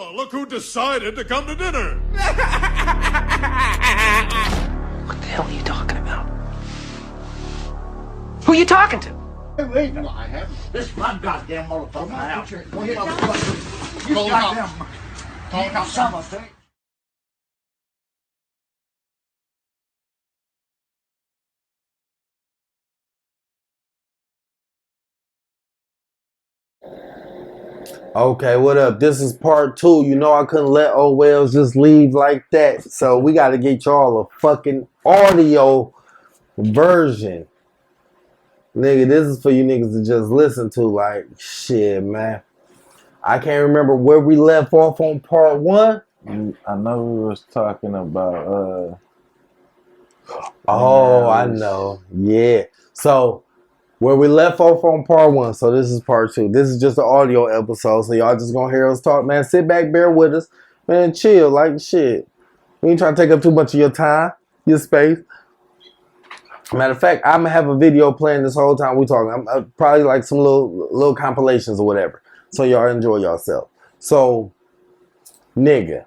Oh, look who decided to come to dinner. What the hell are you talking about? Who are you talking to? Wait, no, I haven't. This is my goddamn motherfucker. You goddamn. Talk out some of it. Okay, what up? This is part 2. You know I couldn't let old Wells just leave like that. So we got to get y'all a fucking audio version. Nigga, this is for you niggas to just listen to. Like, shit, man. I can't remember where we left off on part 1. I know we was talking about Oh, I know. Yeah. So where we left off on part 1, so this is part 2. This is just an audio episode, so y'all just gonna hear us talk, man. Sit back, bear with us, man. Chill, like shit. We ain't trying to take up too much of your time, your space. Matter of fact, I'm gonna have a video playing this whole time we talking. I'm probably like some little compilations or whatever, so y'all enjoy yourself. So, nigga,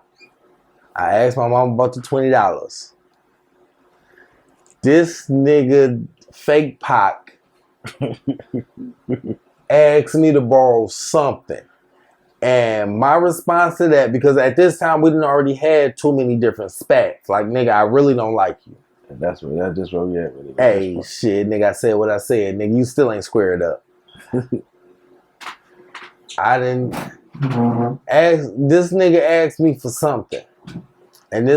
I asked my mom about the $20. This nigga, fake Pac, asked me to borrow something. And my response to that, because at this time we didn't already had too many different spats. Like, nigga, I really don't like you. that's just where we at with it. Hey, shit, nigga, I said what I said. Nigga, you still ain't squared up. I didn't ask, this nigga asked me for something. And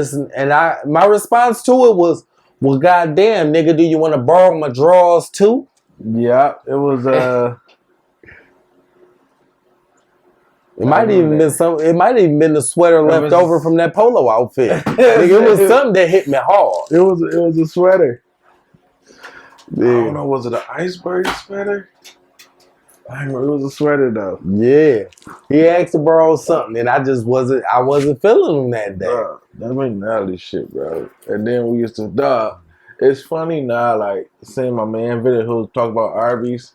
my response to it was, well, goddamn, nigga, do you want to borrow my drawers too? Yeah, it was It might even been the sweater left over from that polo outfit. Nigga, it was something that hit me hard. It was a sweater. Yeah. I don't know, was it an iceberg sweater? I remember it was a sweater though. Yeah. He asked to borrow something and I wasn't feeling him that day. That McNally shit, bro. And then we used to it's funny now, like seeing my man video who talk about Arby's.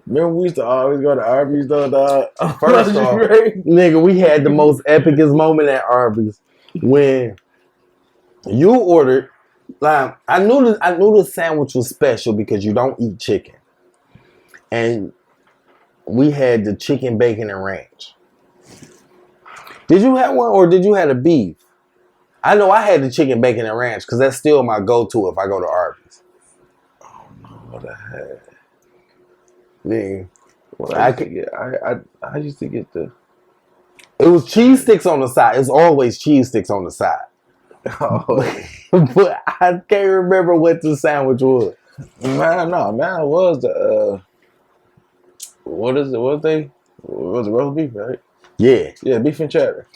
Remember we used to always go to Arby's though, dog? First off, nigga, we had the most epicest moment at Arby's when you ordered. Like, I knew the sandwich was special because you don't eat chicken, and we had the chicken, bacon, and ranch. Did you have one or did you have a beef? I know I had the chicken, bacon, and ranch because that's still my go-to if I go to Arby's. I don't know what I had. Yeah. Well, I used to get the. It was cheese sticks on the side. It's always cheese sticks on the side. Oh. But I can't remember what the sandwich was. Man, it was the what is it? What was it? Roast beef, right? Yeah. Yeah, beef and cheddar.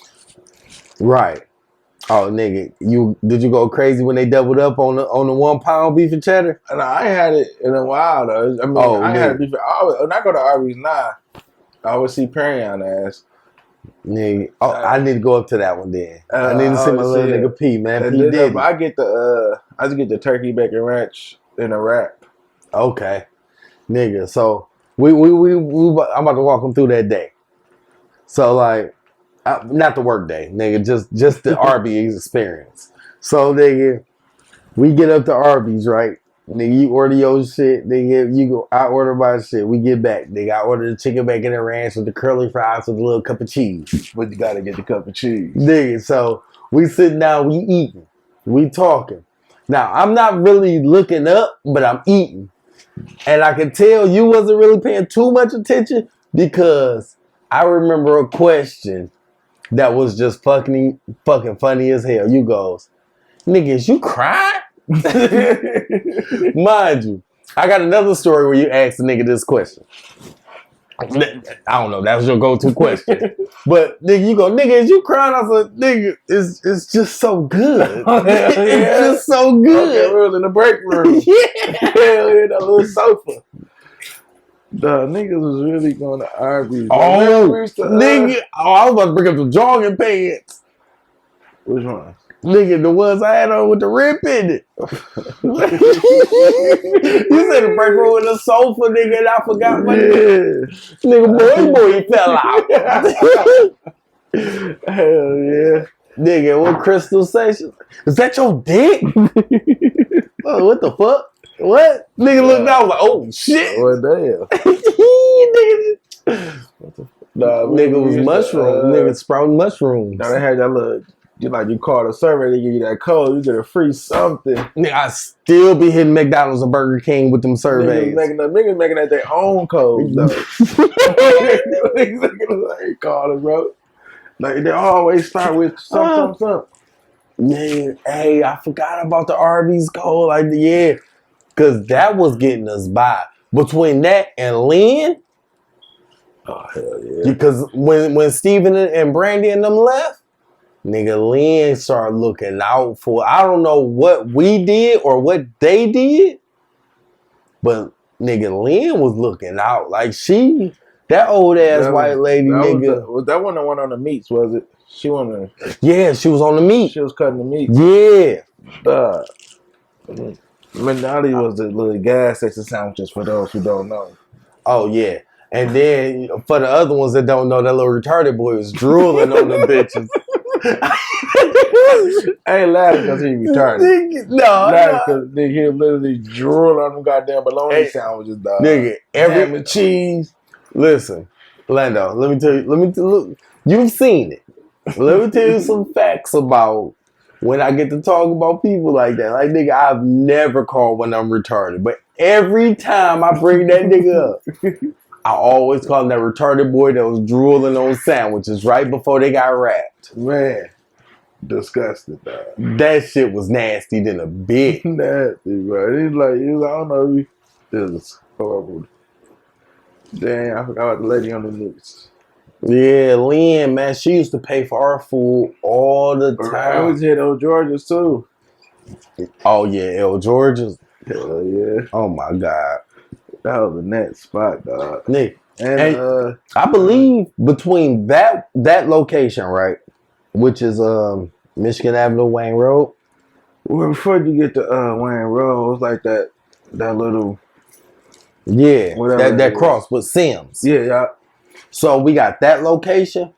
Right. Oh, nigga, did you go crazy when they doubled up on the 1 pound beef and cheddar? No, I ain't had it in a while though. I mean, I ain't had beef. When I go to Arby's now, I always see Perry on the ass. Nigga, I need to go up to that one then. I need to see my little nigga P, man. P did. I get I just get the turkey bacon ranch in a wrap. Okay, nigga. So we I'm about to walk them through that day. So like. Not the work day, nigga. Just the Arby's experience. So, nigga, we get up to Arby's, right? Nigga, you order your shit. Nigga, you go. I order my shit. We get back. Nigga, I order the chicken, bacon, and ranch with the curly fries with a little cup of cheese. But you gotta get the cup of cheese, nigga. So we sitting down, we eating, we talking. Now I'm not really looking up, but I'm eating, and I can tell you wasn't really paying too much attention because I remember a question that was just fucking funny as hell. You goes, nigga, is you crying? Mind you, I got another story where you asked the nigga this question. I don't know, that was your go-to question. But nigga, you go, nigga, is you crying? I said, nigga, it's just so good. It's just so good. Okay, we was in the break room. Yeah. Hell yeah, that little sofa. The niggas was really going to Arby's. Oh, nigga. I was about to bring up the jogging pants. Which one? Nigga, the ones I had on with the rip in it. You said the break room with the sofa, nigga, and I forgot my nigga. Nigga, boy, he fell out. Hell yeah. Nigga, what Crystal say? Is that your dick? Oh, what the fuck? What? Nigga looked out like, oh shit. Well, damn. Nigga, Nah, nigga was used to, mushroom. Nigga sprouting mushrooms. Now they had that little, you call the survey, they give you that code, you get a free something. Nigga, I still be hitting McDonald's or Burger King with them surveys. Niggas making that their own code, though. Niggas call it, bro. Like, they always start with something. Man, hey, I forgot about the Arby's code. Like, yeah. Because that was getting us by. Between that and Lynn. Oh, hell yeah. Because when Steven and Brandy and them left, nigga, Lynn started looking out for, I don't know what we did or what they did, but nigga, Lynn was looking out. Like that old ass white lady, nigga. Was that one the one on the meats, was it? She on yeah, she was on the meat. She was cutting the meat. Yeah. Menality was the little gas station sandwiches for those who don't know. Oh, yeah. And then for the other ones that don't know, that little retarded boy was drooling on them bitches. I ain't laughing because he retarded. No, because he literally drool on them goddamn bologna sandwiches, dog. Nigga, ham and cheese. Listen, Lando, let me tell you, look, you've seen it. Let me tell you some facts about when I get to talk about people like that. Like, nigga, I've never called when I'm retarded, but every time I bring that nigga up, I always call him that retarded boy that was drooling on sandwiches right before they got wrapped. Man, disgusting, dog. That shit was nasty than a bitch. Nasty, bro. He's like, I don't know. It was horrible. Damn, I forgot about the lady on the news. Yeah, Lynn, man, she used to pay for our food all the time. I was here at Georgia's too. Oh yeah, El Georgia's. Hell yeah. Oh my God. That was a net spot, dog. Nick. And I believe between that location, right, which is Michigan Avenue, Wayne Road. Well, before you get to Wayne Road, it was like that little that cross with Sims. Yeah. So we got that location,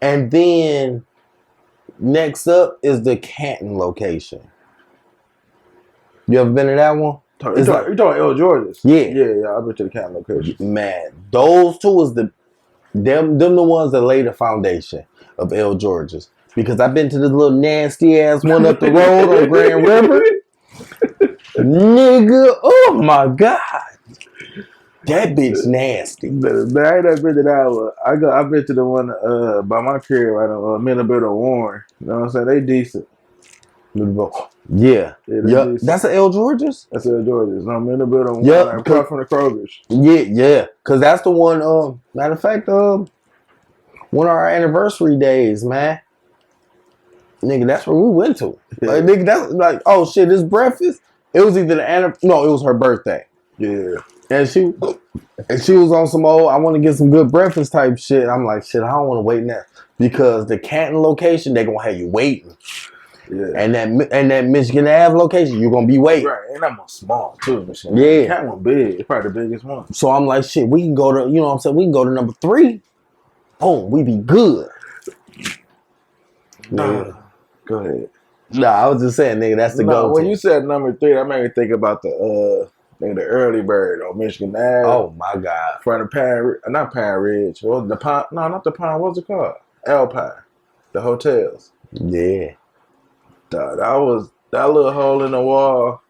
and then next up is the Canton location. You ever been to that one? You talking El Georgia's? Yeah. I've been to the Canton location. Man, those two is them the ones that lay the foundation of El Georgia's. Because I've been to the little nasty ass one up the road on Grand River. Nigga, oh my God. That bitch nasty. I ain't never been to that one. I've been to the one by my crib right on Middlebury Warren. You know what I'm saying? They decent. Yeah. That's an El Georgia's? That's El Georgia's. No, Middlebury Warren. Yeah. Across from the Kroger's. Yeah. Because that's the one, matter of fact, one of our anniversary days, man. Nigga, that's where we went to. Like, nigga, that's like, oh shit, this breakfast? It was either it was her birthday. Yeah. And she was on some old, I want to get some good breakfast type shit. I'm like, shit, I don't want to wait now. Because the Canton location, they're going to have you waiting. Yeah. And that Michigan Ave location, you're going to be waiting. Right. And that one's small, too, Michigan. Yeah. That one big. It's probably the biggest one. So I'm like, shit, we can go to, you know what I'm saying? We can go to number 3. Boom, we be good. Yeah. Go ahead. Nah, I was just saying, nigga, that's the go-to. When you said number 3, that made me think about the early bird on Michigan Ave. Oh my God. Front of not Pine Ridge. What was the Pine? No, not the Pine. What's it called? Alpine. The hotels. Yeah. That little hole in the wall.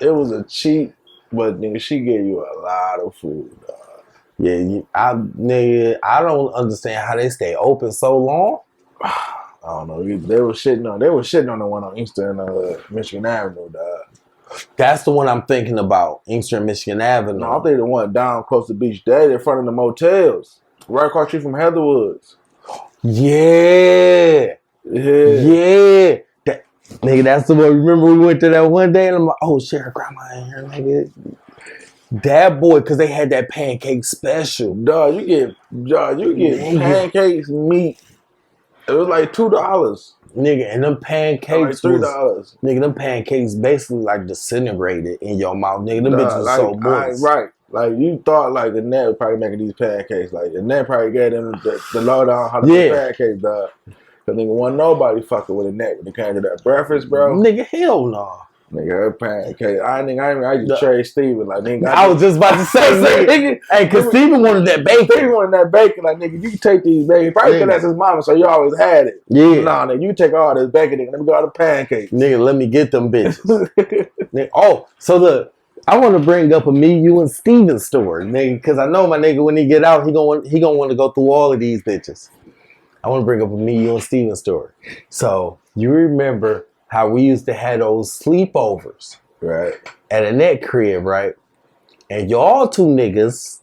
It was a cheap, but nigga, she gave you a lot of food, dog. Yeah, I don't understand how they stay open so long. I don't know. They were shitting on the one on Eastern Michigan Avenue, dog. That's the one I'm thinking about, Eastern Michigan Avenue. No, I think the one down close to Beach Day, in front of the motels, right across the street from Heatherwoods. Yeah. Nigga, that's the one. Remember we went to that one day and I'm like, oh shit, her grandma in here, nigga. That boy, because they had that pancake special. Dog, you get pancakes, meat. It was like $2. Nigga, and them pancakes like $3. Nigga, them pancakes basically like disintegrated in your mouth. Nigga, them bitches was so moist. Right. Like you thought, like the net was probably making these pancakes. Like the net probably gave them the lowdown how to make pancakes, dog. Cause nigga wasn't nobody fucking with a net when it came to that breakfast, bro. Nigga, hell no. Nigga, her pancake. I just trade Steven. Like nigga, I was just about to say, nigga. Hey, cause Steven wanted that bacon. Steven wanted that bacon. Like nigga, you can take these bacon. Probably cause that's his mama, so you always had it. Yeah. Nah, nigga, you take all this bacon, nigga. Let me go out the pancakes. Nigga, let me get them bitches. Nigga, oh, so look, I want to bring up a me, you, and Steven story, nigga, because I know my nigga when he get out, he gonna want to go through all of these bitches. I want to bring up a me, you, and Steven story. So you remember how we used to have those sleepovers, right, at a net crib, right? And y'all two niggas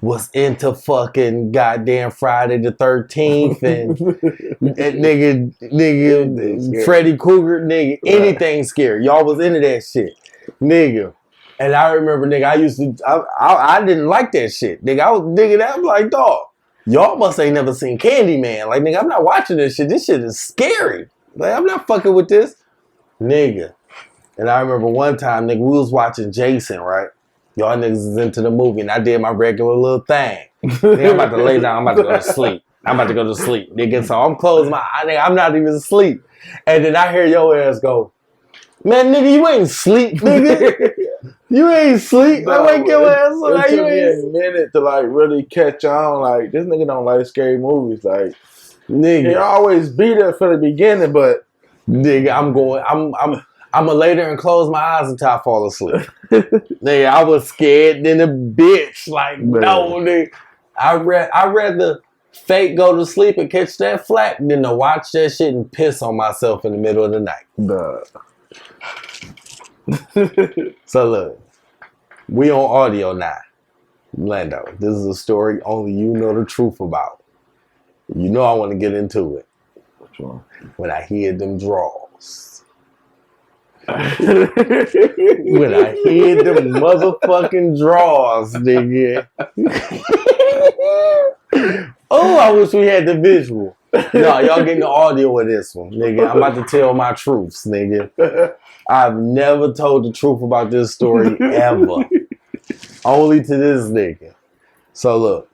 was into fucking goddamn Friday the 13th and nigga Freddy Krueger, nigga, anything scary. Y'all was into that shit, nigga. And I remember, nigga, I didn't like that shit. Nigga, I'm like, dog, y'all must ain't never seen Candyman. Like, nigga, I'm not watching this shit. This shit is scary. Like, I'm not fucking with this. Nigga. And I remember one time, nigga, we was watching Jason, right? Y'all niggas is into the movie, and I did my regular little thing. Nigga, I'm about to lay down. I'm about to go to sleep. Nigga. So I'm closing my eye. Nigga, I'm not even asleep. And then I hear your ass go, man, nigga, you ain't sleep, nigga. You ain't sleep. No, I wake your ass up. Like, it you took me ain't a minute to like really catch on. Like this nigga don't like scary movies. Like nigga. He always be there for the beginning, but nigga, I'm gonna lay there and close my eyes until I fall asleep. Nigga, I was scared than a bitch. Like, man. No, nigga. I'd rather fake go to sleep and catch that flack than to watch that shit and piss on myself in the middle of the night. Duh. So look, we on audio now. Lando, this is a story only you know the truth about. You know I want to get into it. Which one? When I hear them draws. When I hear them motherfucking draws, nigga. Oh, I wish we had the visual. No, y'all getting the audio of this one, nigga. I'm about to tell my truths, nigga. I've never told the truth about this story ever. Only to this nigga. So look,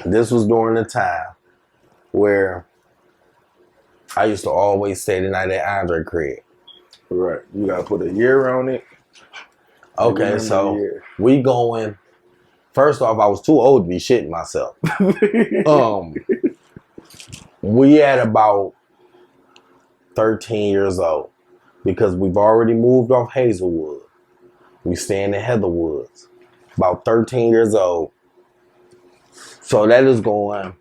this was during the time where I used to always stay the night at Andre crib. Right. You gotta put a year on it. Okay, so we going. First off, I was too old to be shitting myself. We at about 13 years old because we've already moved off Hazelwood. We staying in Heatherwoods. About 13 years old. So that is going,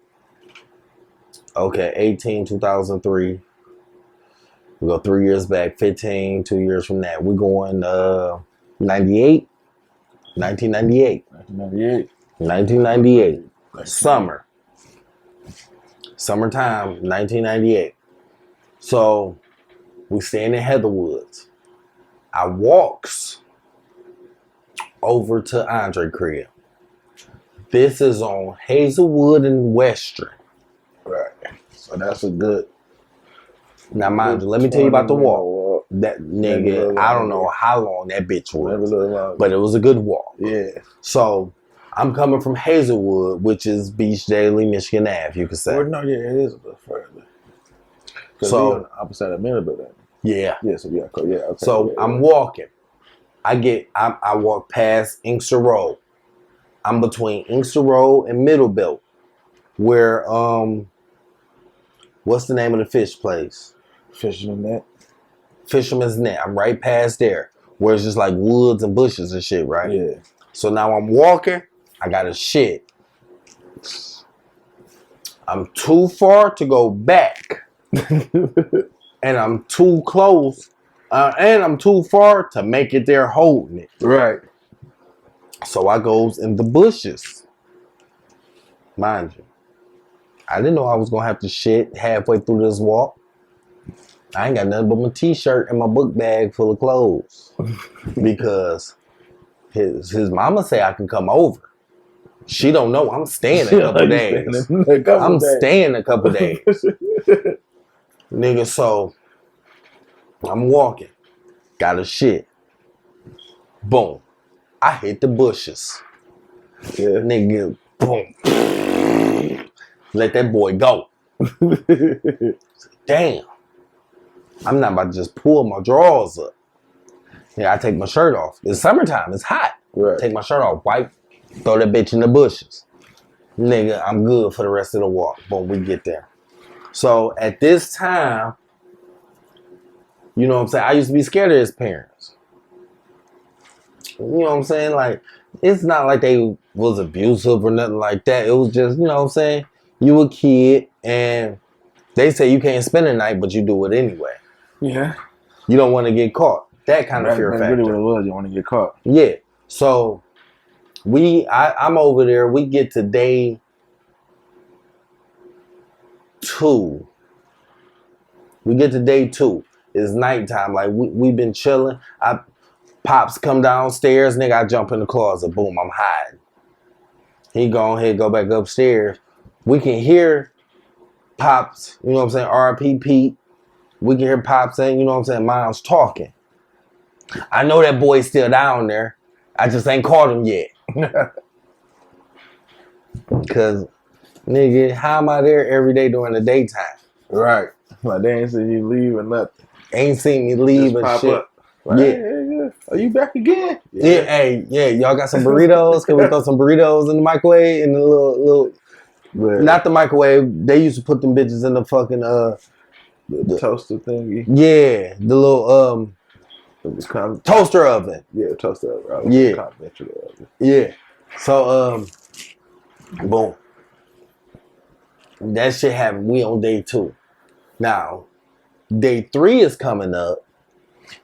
okay, 18, 2003. We go 3 years back, 15, 2 years from that. We're going 98, 1998. 1998. Summer. Summertime, 1998. So we staying in Heatherwoods. I walks over to Andre crib. This is on Hazelwood and Western. Right. So that's a good. Now, mind you, let me tell you about the walk. That nigga, I don't know how long that bitch was, but it was a good walk. Yeah. So I'm coming from Hazelwood, which is Beach Daily, Michigan Ave, you could say. Well, no, yeah, it is a little further. So on the opposite side of Middlebury. Yeah. Yeah. So yeah. Okay, so yeah, I'm walking. I walk past Inkster Road. I'm between Inkster Road and Middlebelt, where what's the name of the fish place? Fisherman's Net. I'm right past there, where it's just like woods and bushes and shit, right? Yeah. So now I'm walking. I got a shit. I'm too far to go back, and I'm too close. And I'm too far to make it there holding it. Right. So I goes in the bushes. Mind you, I didn't know I was going to have to shit halfway through this walk. I ain't got nothing but my t-shirt and my book bag full of clothes. Because his mama say I can come over. She don't know I'm staying a couple days. Staying a couple days. Nigga, so I'm walking. Got a shit. Boom. I hit the bushes. Yeah. Nigga, boom. Let that boy go. Damn. I'm not about to just pull my drawers up. Yeah, I take my shirt off. It's summertime. It's hot. Right. Take my shirt off. Wipe. Throw that bitch in the bushes. Nigga, I'm good for the rest of the walk. But we get there. So at this time, you know what I'm saying? I used to be scared of his parents. You know what I'm saying? Like, it's not like they was abusive or nothing like that. It was just, you know what I'm saying? You a kid and they say you can't spend the night, but you do it anyway. Yeah. You don't want to get caught. That kind of fear That's factor. really what it was. You want to get caught. Yeah. So I'm over there. We get to day 2. We get to day 2. It's nighttime. Like we've been chilling. Pops come downstairs, nigga. I jump in the closet. Boom, I'm hiding. He go ahead, go back upstairs. We can hear Pops, you know what I'm saying, RP Pete. We can hear Pops saying, you know what I'm saying, Mom's talking. I know that boy's still down there. I just ain't caught him yet. Because, nigga, how am I there every day during the daytime? Right. Like, they ain't seen you leave or nothing. Ain't seen me leave and shit. Up. Like, Yeah. Yeah. Are you back again? Yeah, hey, yeah, y'all got some burritos? Can we throw some burritos in the microwave? In the little not the microwave. They used to put them bitches in the fucking the toaster thingy. Yeah, the little toaster oven. Yeah, toaster oven. Yeah. Yeah. So boom. That shit happened. We on day 2. Now, day 3 is coming up.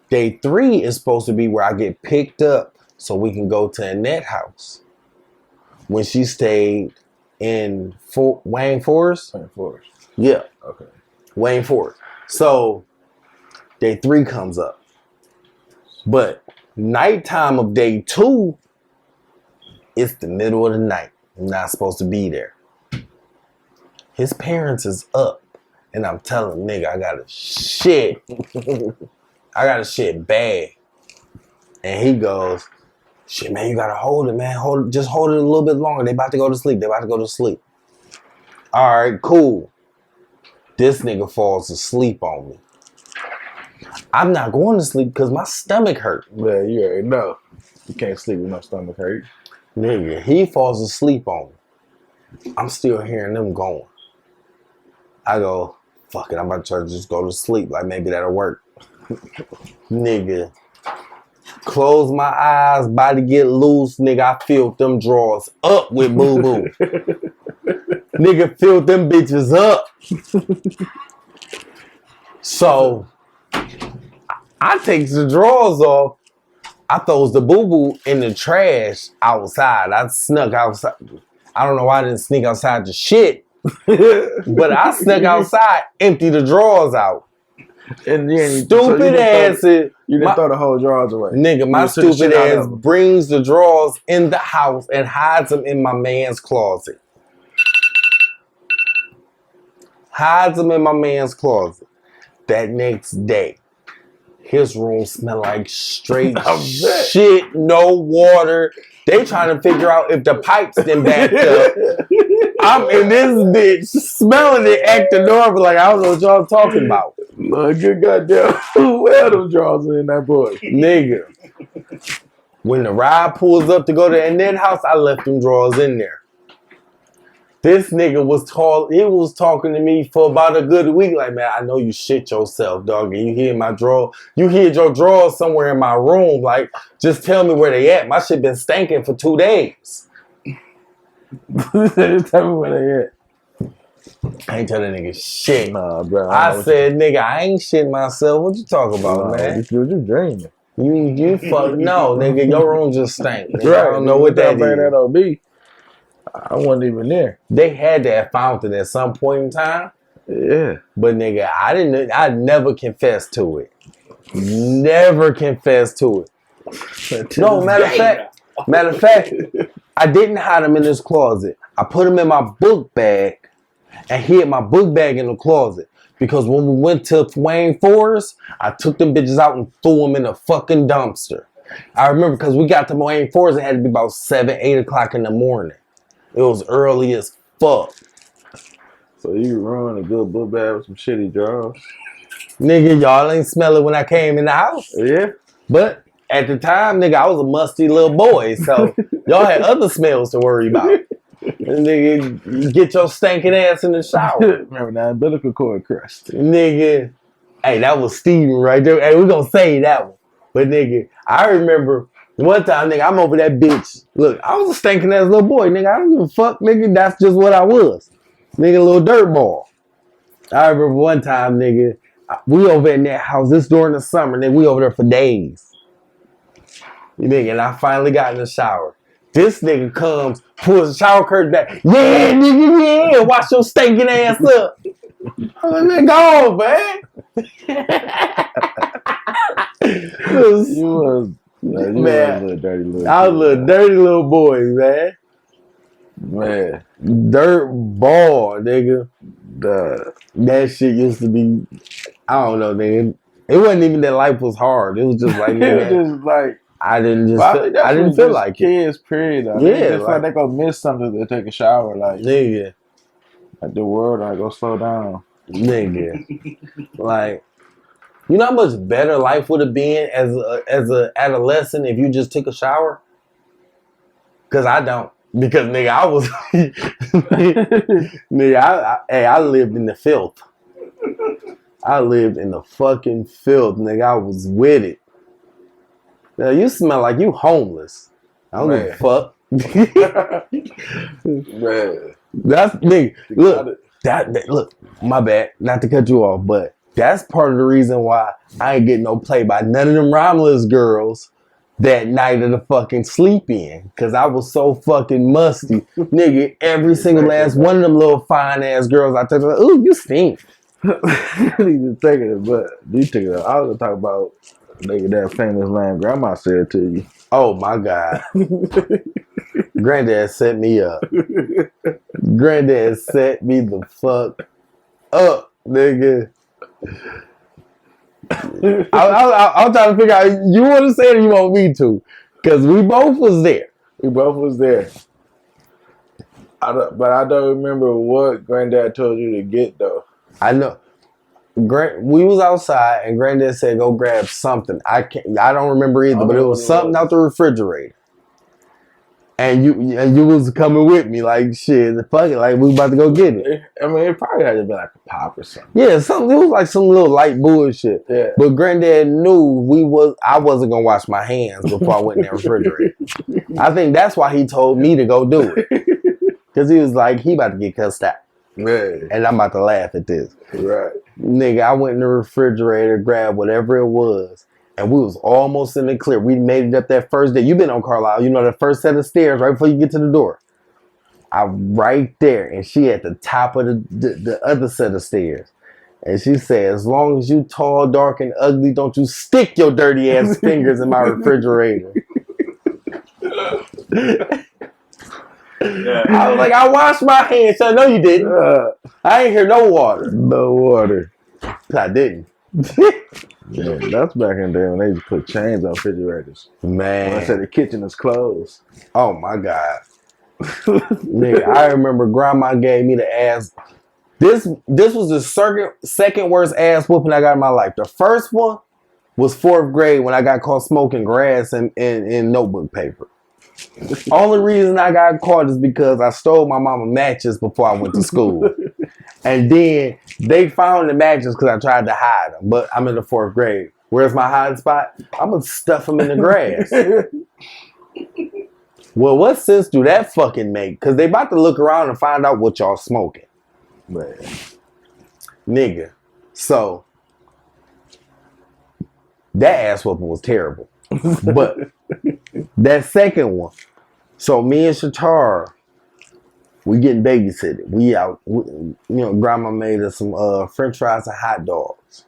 Day 3 is supposed to be where I get picked up so we can go to Annette's house. When she stayed in Wayne Forest? Wayne Forest. Yeah. Okay. Wayne Forest. So, day 3 comes up. But nighttime of day 2, it's the middle of the night. I'm not supposed to be there. His parents is up. And I'm telling him, nigga, I got a shit. I got a shit bad. And he goes, shit, man, you gotta hold it, man. Just hold it a little bit longer. They about to go to sleep. All right, cool. This nigga falls asleep on me. I'm not going to sleep because my stomach hurt. Yeah, you already know. You can't sleep with no stomach hurt. Nigga, he falls asleep on me. I'm still hearing them going. I go, fuck it, I'm about to try to just go to sleep. Like, maybe that'll work. Nigga, close my eyes, body get loose. Nigga, I filled them drawers up with boo-boo. Nigga, filled them bitches up. So, I takes the drawers off. I throws the boo-boo in the trash outside. I snuck outside. I don't know why I didn't sneak outside to shit. But I snuck outside, empty the drawers out. And then stupid ass. You didn't throw the whole drawers away. Nigga, my stupid ass brings the drawers in the house and hides them in my man's closet. That next day, his room smelled like straight shit, no water. They trying to figure out if the pipes been backed up. I'm in this bitch smelling it, acting normal, like I don't know what y'all talking about. Good goddamn. Where them drawers in that boy? Nigga. When the ride pulls up to go to Annette's house, I left them drawers in there. This nigga he was talking to me for about a good week. Like, man, I know you shit yourself, dog. And you hid your drawers somewhere in my room. Like, just tell me where they at. My shit been stinking for 2 days. Just tell me where they at. I ain't tell that nigga shit. Nah, bro. I said, nigga, I ain't shitting myself. What you talking about, man? You dreaming. You fuck no, nigga. Your room just stank. Nigga. Right. I don't know what that is. That OB. I wasn't even there. They had that fountain at some point in time. Yeah. But nigga, I never confessed to it. Never confessed to it. No, matter of fact, I didn't hide them in this closet. I put them in my book bag and hid my book bag in the closet. Because when we went to Wayne Forest, I took them bitches out and threw them in a fucking dumpster. I remember because we got to Moraine Forest, it had to be about 7, 8 o'clock in the morning. It was early as fuck. So you run a good book bag with some shitty drawers. Nigga, y'all ain't smell it when I came in the house. Yeah. But at the time, nigga, I was a musty little boy, so y'all had other smells to worry about. And nigga, you get your stinking ass in the shower. Remember that umbilical cord crust. Nigga, hey, that was Steven right there. Hey, we gonna say that one. But nigga, I remember one time, nigga, I'm over that bitch. Look, I was a stinking ass little boy, nigga. I don't give a fuck, nigga. That's just what I was. Nigga, little dirt ball. I remember one time, nigga, we over in that house, this during the summer, nigga, we over there for days. Nigga, and I finally got in the shower. This nigga comes, pulls the shower curtain back. Yeah, nigga, yeah. Wash your stinking ass up. I'm like, man, go on, man. You was a little dirty little I was a little dirty little boy, man. Man. Dirt ball, nigga. That shit used to be, I don't know, nigga. It wasn't even that life was hard. It was just like, it was just like, I didn't feel like kids, period. Yeah, they feel like they gonna miss something to take a shower. Like, nigga, like the world, I go slow down. Nigga, like, you know how much better life would have been as a adolescent if you just took a shower? Cause I don't. Because nigga, I was nigga, I lived in the filth. I lived in the fucking filth, nigga. I was with it. Now you smell like you homeless. I don't give a fuck. Man. That's nigga. Look, look, my bad, not to cut you off, but that's part of the reason why I ain't getting no play by none of them Romulus girls that night of the fucking sleep in. Cause I was so fucking musty. Nigga, every single last one of them little fine ass girls I touched, like, ooh, you stink. You taking it, but you took it. I was gonna talk about nigga that famous line grandma said to you. Oh my God. Granddad set me up. Granddad set me the fuck up, nigga. I'm trying to figure out, you want to say it or you want me to? Because we both was there. We both was there. But I don't remember what Granddad told you to get, though. I know. We was outside and Granddad said go grab something. I don't remember either, but it was something out the refrigerator. And you was coming with me like shit. Fuck it, like we about to go get it. I mean, it probably had to be like a pop or something. Yeah, something. It was like some little light bullshit. Yeah. But Granddad knew I wasn't gonna wash my hands before I went in the refrigerator. I think that's why he told me to go do it. Cause he was like, he about to get cussed out. Man. And I'm about to laugh at this. Right. Nigga, I went in the refrigerator, grabbed whatever it was, and we was almost in the clear. We made it up that first day. You been on Carlisle, you know the first set of stairs right before you get to the door. Right there, and she at the top of the other set of stairs. And she said, as long as you tall, dark, and ugly, don't you stick your dirty ass fingers in my refrigerator. Yeah. I was like, I washed my hands. So no, you didn't. I ain't hear no water. No water. I didn't. Yeah, that's back in the day when they used to put chains on refrigerators. Man. When I said the kitchen is closed. Oh my God. Nigga, I remember grandma gave me the ass. This was the second worst ass whooping I got in my life. The first one was 4th grade when I got caught smoking grass and notebook paper. The only reason I got caught is because I stole my mama matches before I went to school. And then they found the matches because I tried to hide them. But I'm in the 4th grade. Where's my hiding spot? I'm going to stuff them in the grass. Well, what sense do that fucking make? Because they about to look around and find out what y'all smoking. Man. Nigga. So, that ass whooping was terrible. But that second one. So, me and Shatar, we getting babysitted. We out, grandma made us some french fries and hot dogs.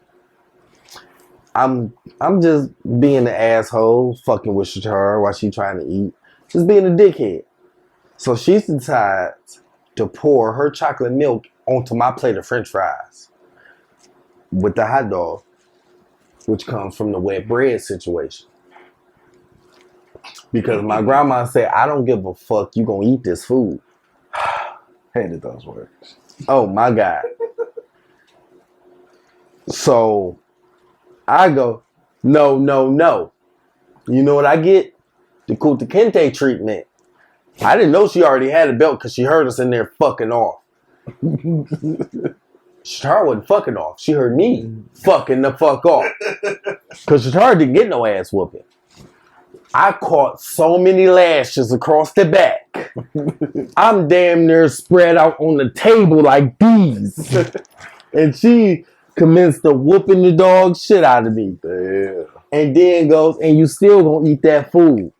I'm just being an asshole, fucking with Shatar while she trying to eat. Just being a dickhead. So she decides to pour her chocolate milk onto my plate of french fries with the hot dog, which comes from the wet bread situation. Because my grandma said, I don't give a fuck, you gonna eat this food. Hated those words. Oh my God. So I go, no. You know what I get? The Kunta Kinte treatment. I didn't know she already had a belt because she heard us in there fucking off. Shatara wasn't fucking off. She heard me fucking the fuck off. Because Shatara didn't get no ass whooping. I caught so many lashes across the back. I'm damn near spread out on the table like these. And she commenced to whooping the dog shit out of me. Damn. And then goes, and you still gonna eat that food.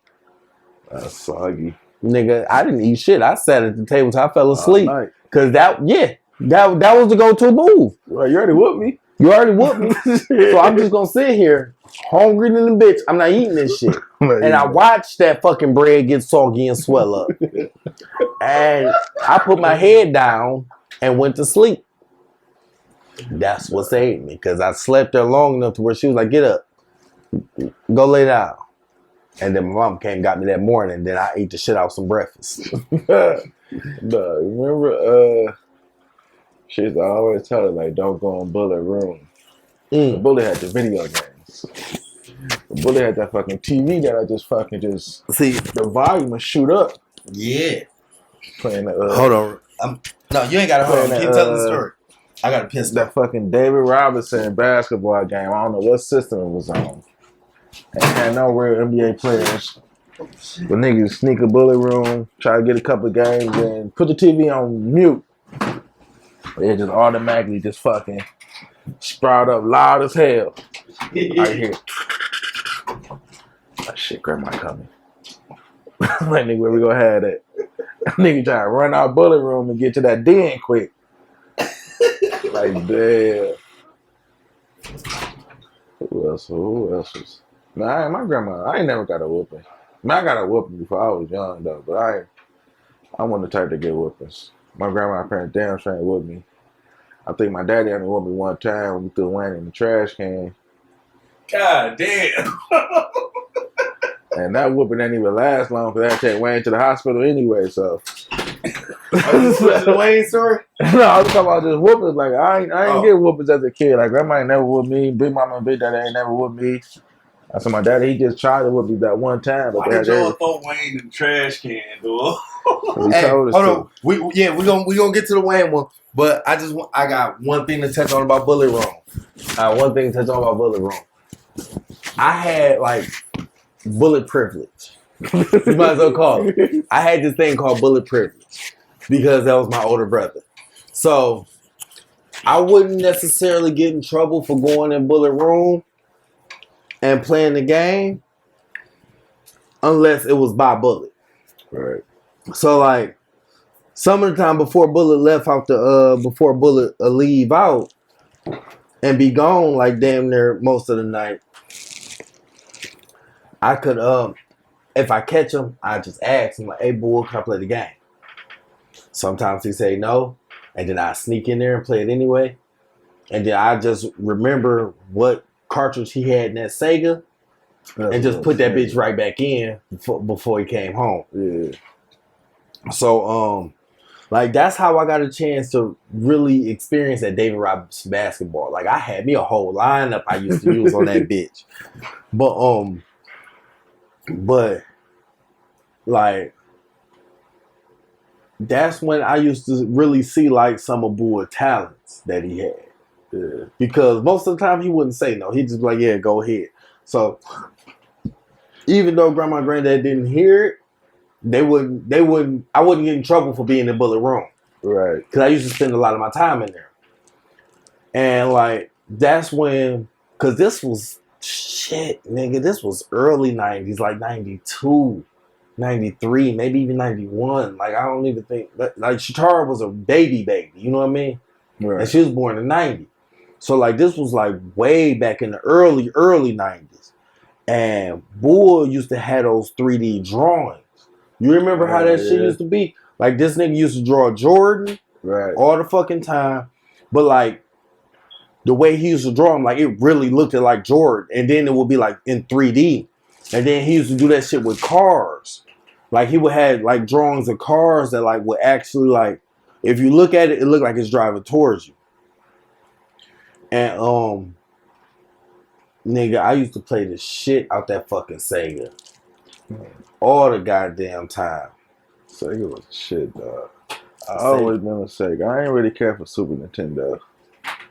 That's soggy. Nigga, I didn't eat shit. I sat at the table till I fell asleep. Cause that was the go-to move. Well, you already whooped me. You already whooped me. So I'm just gonna sit here, hungry than a bitch. I'm not eating this shit. And I watched that fucking bread get soggy and swell up. And I put my head down and went to sleep. That's what saved me. Cause I slept there long enough to where she was like, get up. Go lay down. And then my mom came and got me that morning. And then I ate the shit out some breakfast. Remember, she used to always tell her, like, don't go in Bullet room. The Bullet had the video games. The Bullet had that fucking TV that I just see the volume would shoot up. Yeah. Playing the, hold on. No, you ain't got to hold on. Keep telling the story. I got a pistol. That fucking David Robinson basketball game. I don't know what system it was on. And had no real NBA players. The niggas sneak a Bullet room, try to get a couple games, and put the TV on mute. It just automatically just fucking sprout up loud as hell. I hear that shit, grandma coming. Like, nigga, where we gonna have that? Nigga trying to run out Bullet room and get to that den quick. Like, damn. Who else was? Nah, my grandma, I ain't never got a whooping. I mean, I got a whooping before I was young, though, but I wasn't the type to get whoopings. My grandma and parents damn sure ain't whooped me. I think my daddy had to whoop me one time when we threw Wayne in the trash can. God damn. And that whooping didn't even last long because I had to take Wayne to the hospital anyway, so. The Wayne story? No, I was talking about just whoopings. Like, I ain't get whoopings as a kid. Like, grandma ain't never whooped me. Big mama and big daddy ain't never whooped me. I said my daddy, he just tried to whoop me that one time. But why did y'all throw Wayne in the trash can, dude? Hey, hold on. We gonna get to the Wayne one, but I got one thing to touch on about Bullet Room. One thing to touch on about Bullet Room. I had like bullet privilege. You might as well call it. I had this thing called bullet privilege because that was my older brother. So I wouldn't necessarily get in trouble for going in Bullet Room and playing the game unless it was by Bullet. Right. So like some of the time before Bullet left out before Bullet leave out and be gone like damn near most of the night, I could if I catch him, I just ask him like, hey boy, can I play the game? Sometimes he say no, and then I sneak in there and play it anyway. And then I just remember what cartridge he had in that Sega and just put that bitch right back in before he came home. Yeah. So, like, that's how I got a chance to really experience that David Robinson basketball. Like, I had me a whole lineup I used to use on that bitch. But, like, that's when I used to really see, like, some of Bua's talents that he had. Yeah. Because most of the time he wouldn't say no. He'd just be like, yeah, go ahead. So, even though grandma and granddad didn't hear it, I wouldn't get in trouble for being in Bullet Room. Right. Because I used to spend a lot of my time in there. And like, that's when, because this was, shit, nigga, this was early 90s, like 92, 93, maybe even 91. Like, I don't even think, like, Shatara was a baby, you know what I mean? Right. And she was born in 90. So like, this was like way back in the early 90s. And Bull used to have those 3D drawings. You remember how that shit used to be? Like, this nigga used to draw Jordan all the fucking time. But, like, the way he used to draw him, like, it really looked like Jordan. And then it would be, like, in 3D. And then he used to do that shit with cars. Like he would have like drawings of cars that like would actually like, if you look at it, it looked like it's driving towards you. And nigga, I used to play the shit out that fucking Sega. All the goddamn time. Sega was shit, dog. I always been a Sega. I ain't really care for Super Nintendo.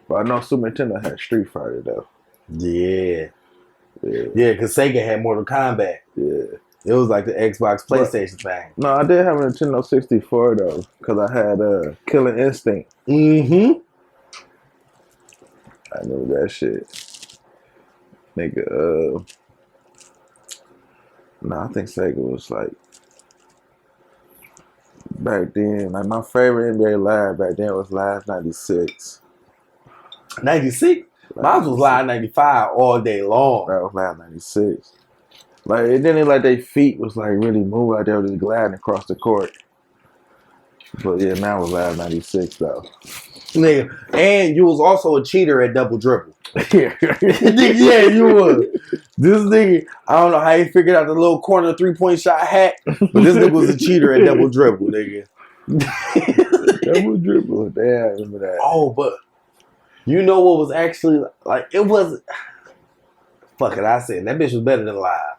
But I know Super Nintendo had Street Fighter, though. Yeah. Yeah, because Sega had Mortal Kombat. Yeah. It was like the Xbox, PlayStation thing. No, I did have a Nintendo 64, though. Because I had Killer Instinct. Mm-hmm. I knew that shit. Nigga, I think Sega was like, back then, like my favorite NBA Live back then was Live 96. 96? Mine was Live 95 all day long. That was Live 96. Like, it didn't like their feet was like really moving out there, just gliding across the court. But yeah, now it was Live 96 though. Nigga, and you was also a cheater at double dribble. Yeah, you was. This nigga, I don't know how he figured out the little corner 3-point shot hack, but this nigga was a cheater at double dribble, nigga. Double dribble, damn, I remember that. Oh, but you know what was actually like? It was. Fuck it, I said that bitch was better than Live.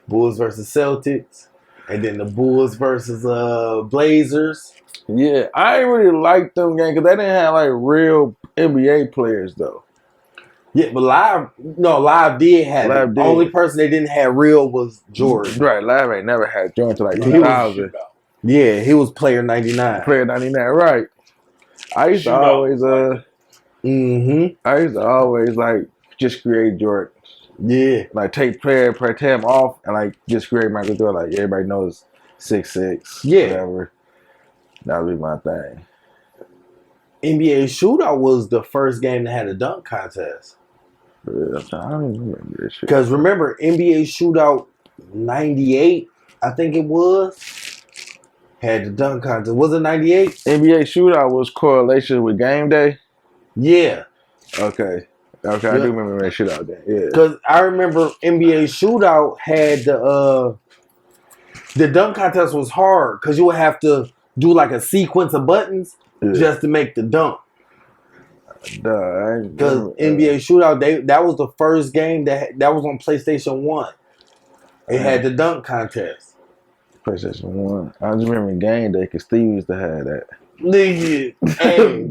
Bulls versus Celtics, and then the Bulls versus Blazers. Yeah, I ain't really like them games because they didn't have like real NBA players though. Yeah, but Live did have it. The only person they didn't have real was Jordan. Right, Live ain't never had Jordan until like 2000. Yeah, he was player 99. Player 99, right. I used to always like just create Jordan. Yeah. Like take player him off and like just create Michael Jordan. Like everybody knows 6'6". Yeah. Whatever. That would be my thing. NBA Shootout was the first game that had a dunk contest. Yeah, I don't remember this shit. Because remember, NBA Shootout 98, I think it was, had the dunk contest. Was it 98? NBA Shootout was correlation with game day? Yeah. Okay, I do remember that shootout then. Yeah. Because I remember NBA Shootout had the dunk contest was hard because you would have to do like a sequence of buttons just to make the dunk. Because NBA Shootout, that was the first game that was on PlayStation 1. It had the dunk contest. PlayStation 1. I just remember game day because Steve used to have that. Nigga, hey,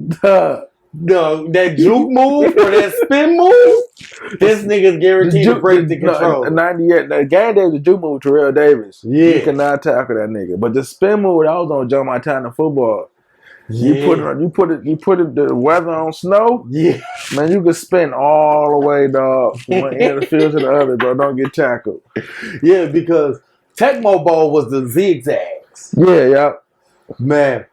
that juke move or that spin move, this nigga's guaranteed to break the control. 98, the game day was the juke move, Terrell Davis. Yeah. You cannot tackle that nigga. But the spin move, that was on Joe Montana football. Yeah. You put the weather on snow. Yeah. Man, you can spin all the way, dog, from one end of the field to the other, bro. Don't get tackled. Yeah, because Tecmo Bowl was the zigzags. Yeah. Man,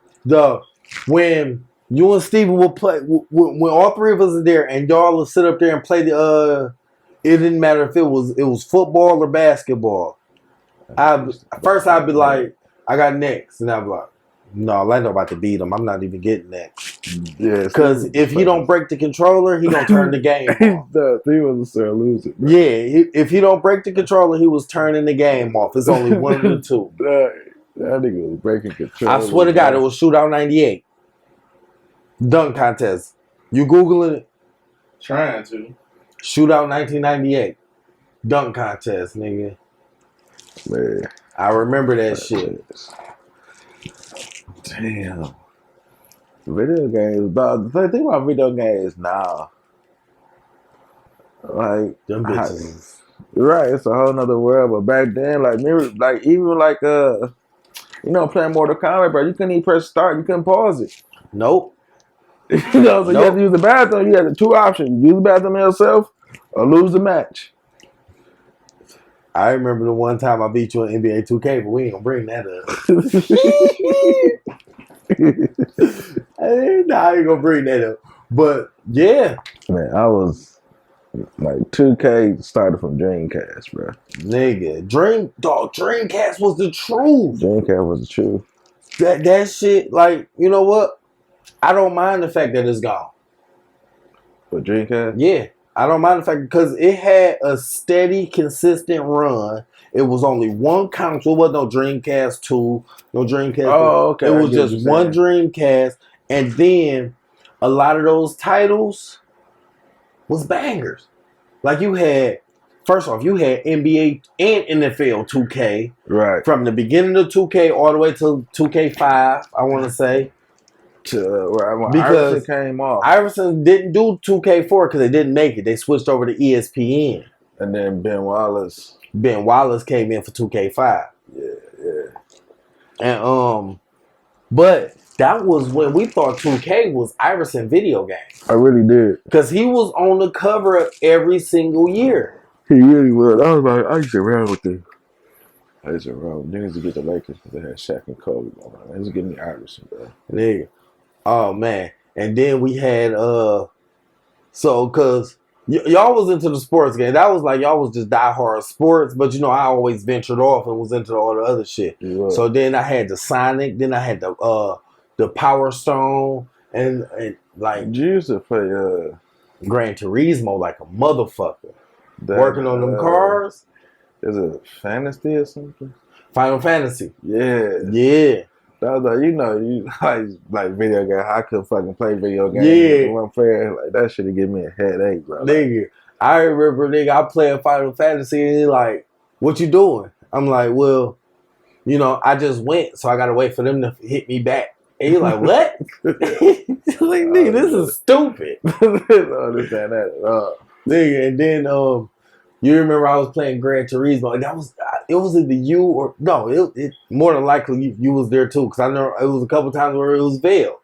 when you and Steven will play, when all three of us are there and y'all will sit up there and play it didn't matter if it was football or basketball. I'd be like, I got next. And I'd be like, no, I ain't about to beat him. I'm not even getting that. Yeah, because if he don't break the controller, he gonna turn the game off. He was a loser. Bro. Yeah, if he don't break the controller, he was turning the game off. It's only one of the two. That nigga was breaking control. I swear to God, it was Shootout 98. Dunk contest. You Googling it? Trying to. Shootout 1998. Dunk contest, nigga. Man. I remember that shit. Damn. Video games. The thing about video games now, like them bitches. Right, it's a whole nother world. But back then, playing Mortal Kombat, bro, you couldn't even press start. You couldn't pause it. Nope. You had to use the bathroom. You had the two options: use the bathroom yourself or lose the match. I remember the one time I beat you in NBA 2K, but we ain't gonna bring that up. I ain't gonna bring that up. But yeah, man, I was like 2K started from Dreamcast, bro. Nigga, Dreamcast was the truth. Dreamcast was the truth. That shit, like, you know what? I don't mind the fact that it's gone. But Dreamcast? Yeah. I don't mind the fact because it had a steady, consistent run. It was only one console. It wasn't no Dreamcast 2, no Dreamcast 3. Oh, okay. It I was get what just you're one saying. Dreamcast. And then a lot of those titles was bangers. Like you had, first off, you had NBA and NFL 2K. Right. From the beginning of 2K all the way to 2K5, I want to say. When Because Iverson came off. Iverson didn't do 2K4 because they didn't make it. They switched over to ESPN. And then Ben Wallace. Ben Wallace came in for 2K5. Yeah. And but that was when we thought 2K was Iverson video game. I really did. Because he was on the cover of every single year. He really was. I was like, I used to run with them. I used to run. Niggas to get the Lakers because they had Shaq and Kobe. They used to give me Iverson, bro. Nigga. Oh man. And then we had so cause y'all was into the sports game. That was like y'all was just diehard sports, but you know I always ventured off and was into all the other shit. Yeah. So then I had the Sonic, then I had the Power Stone and like You used to play Gran Turismo like a motherfucker. that, Working on them cars. Is it Fantasy or something? Final Fantasy. Yeah. Yeah. That was like, you know, you like video game. I couldn't fucking play video games. Yeah. With one player. Like that should have given me a headache, bro. Nigga, I remember, nigga, I playing Final Fantasy and he like, what you doing? I'm like, well, you know, I just went, so I gotta wait for them to hit me back. And you're like, what? Like, nigga, this is stupid. I don't understand that at all. Nigga, and then you remember I was playing Gran Turismo, and that was it was either you or no, it more than likely you was there too, because I know it was a couple times where it was Vail,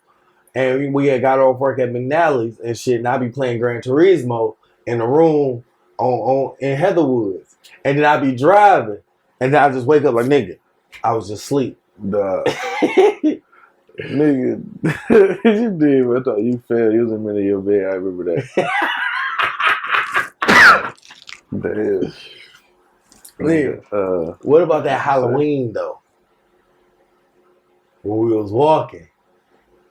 and we had got off work at McNally's and shit, and I'd be playing Gran Turismo in the room on in Heatherwoods, and then I'd be driving, and then I just wake up like, nigga, I was just asleep. Duh. Nigga, you did. I thought you failed. You was in the middle of your bed. I remember that. Damn. Nigga, what about that Halloween though? When we was walking,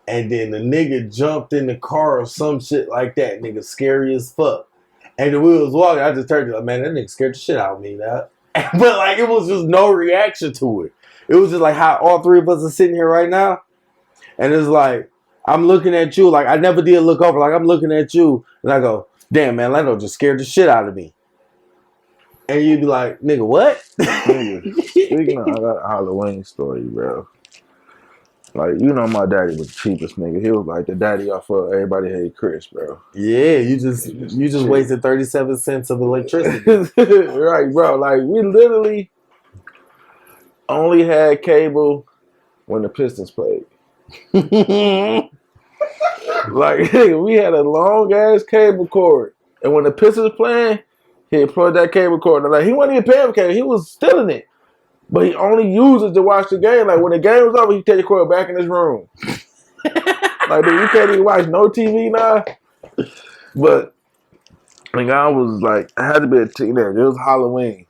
and then the nigga jumped in the car or some shit like that. Nigga, scary as fuck. And then we was walking. I just turned to like, man, that nigga scared the shit out of me now. But like, it was just no reaction to it. It was just like how all three of us are sitting here right now. And it's like, I'm looking at you, like I never did look over, like I'm looking at you, and I go, damn man, Lando just scared the shit out of me. And you'd be like, nigga, what? Nigga, speaking of, I got a Halloween story, bro. Like, you know my daddy was the cheapest nigga. He was like the daddy off of Everybody Hate Chris, bro. Yeah, you just wasted 37 cents of electricity. Right, bro. Like, we literally only had cable when the Pistons played. Like, we had a long ass cable cord, and when the Pistons playing, he plugged that cable cord. And like, he wasn't even paying for cable; he was stealing it, but he only used it to watch the game. Like when the game was over, he take the cord back in his room. Like, dude, you can't even watch no TV now. But like, I was like, I had to be a teenager. It was Halloween.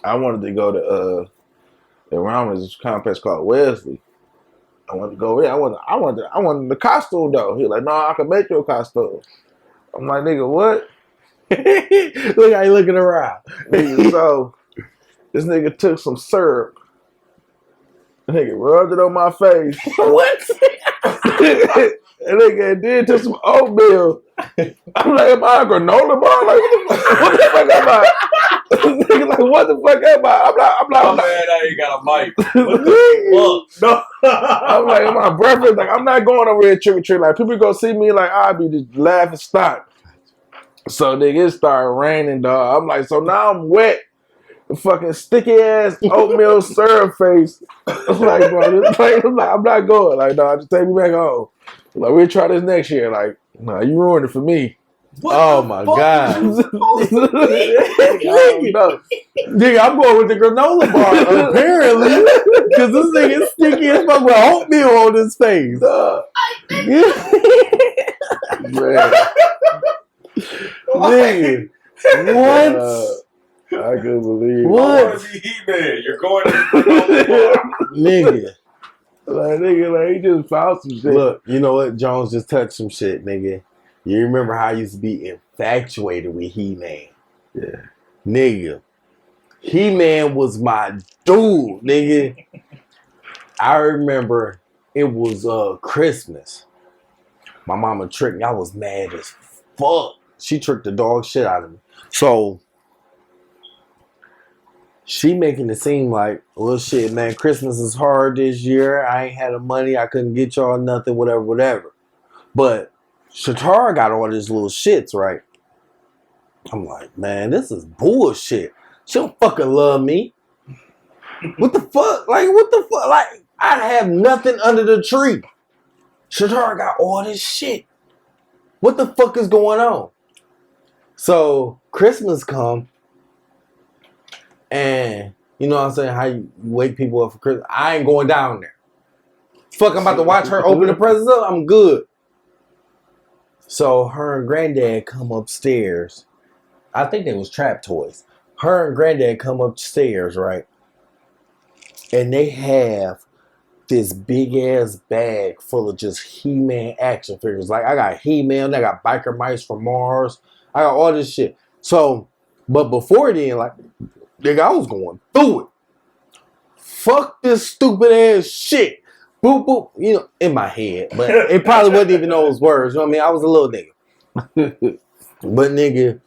I wanted to go to around this complex called Wesley. I wanted to go in. I wanted the costume though. He was like, no, I can make you a costume. I'm like, nigga, what? Look how you looking around. Nigga, so this nigga took some syrup. Nigga rubbed it on my face. What? And nigga then took some oatmeal. I'm like, am I a granola bar? Like, what the fuck am I? Nigga, like, what the fuck am I? I'm I'm like, mad I ain't got a mic. What the fuck? No. I'm like, am I breakfast? Like, I'm not going over here trick or treat. Like, people go see me, like, I'll be just laughing stock. So, nigga, it started raining, dog. I'm like, so now I'm wet. The fucking sticky ass oatmeal syrup face. I'm like, bro, I'm not going. Like, no, just take me back home. Like, we'll try this next year. Like, nah, you ruined it for me. What Oh the my fuck God. is supposed to be? Nigga, nigga, I'm going with the granola bar, apparently. Because this nigga is sticky as fuck with oatmeal on his face. Man. Nigga, what? I couldn't believe What? I want to see He-Man. You're going to the Nigga. Like, nigga, like, he just found some shit. Look, you know what? Jones just touched some shit, nigga. You remember how I used to be infatuated with He-Man? Yeah. Nigga. He-Man was my dude, nigga. I remember it was Christmas. My mama tricked me. I was mad as fuck. She tricked the dog shit out of me. So she making it seem like, well, shit, man, Christmas is hard this year. I ain't had the money. I couldn't get y'all nothing, whatever. But Shatara got all these little shits, right? I'm like, man, this is bullshit. She don't fucking love me. What the fuck? Like, what the fuck? Like, I have nothing under the tree. Shatara got all this shit. What the fuck is going on? So Christmas come, and you know what I'm saying, how you wake people up for Christmas. I ain't going down there. Fuck, I'm about to watch her open the presents up. I'm good. So her and granddad come upstairs. I think they was trap toys. Her and granddad come upstairs, right? And they have this big ass bag full of just He-Man action figures. Like, I got He-Man, I got biker mice from Mars. I got all this shit. So, but before then, like, nigga, I was going through it. Fuck this stupid ass shit. Boop, boop. You know, in my head. But it probably wasn't even those words. You know what I mean? I was a little nigga. But nigga,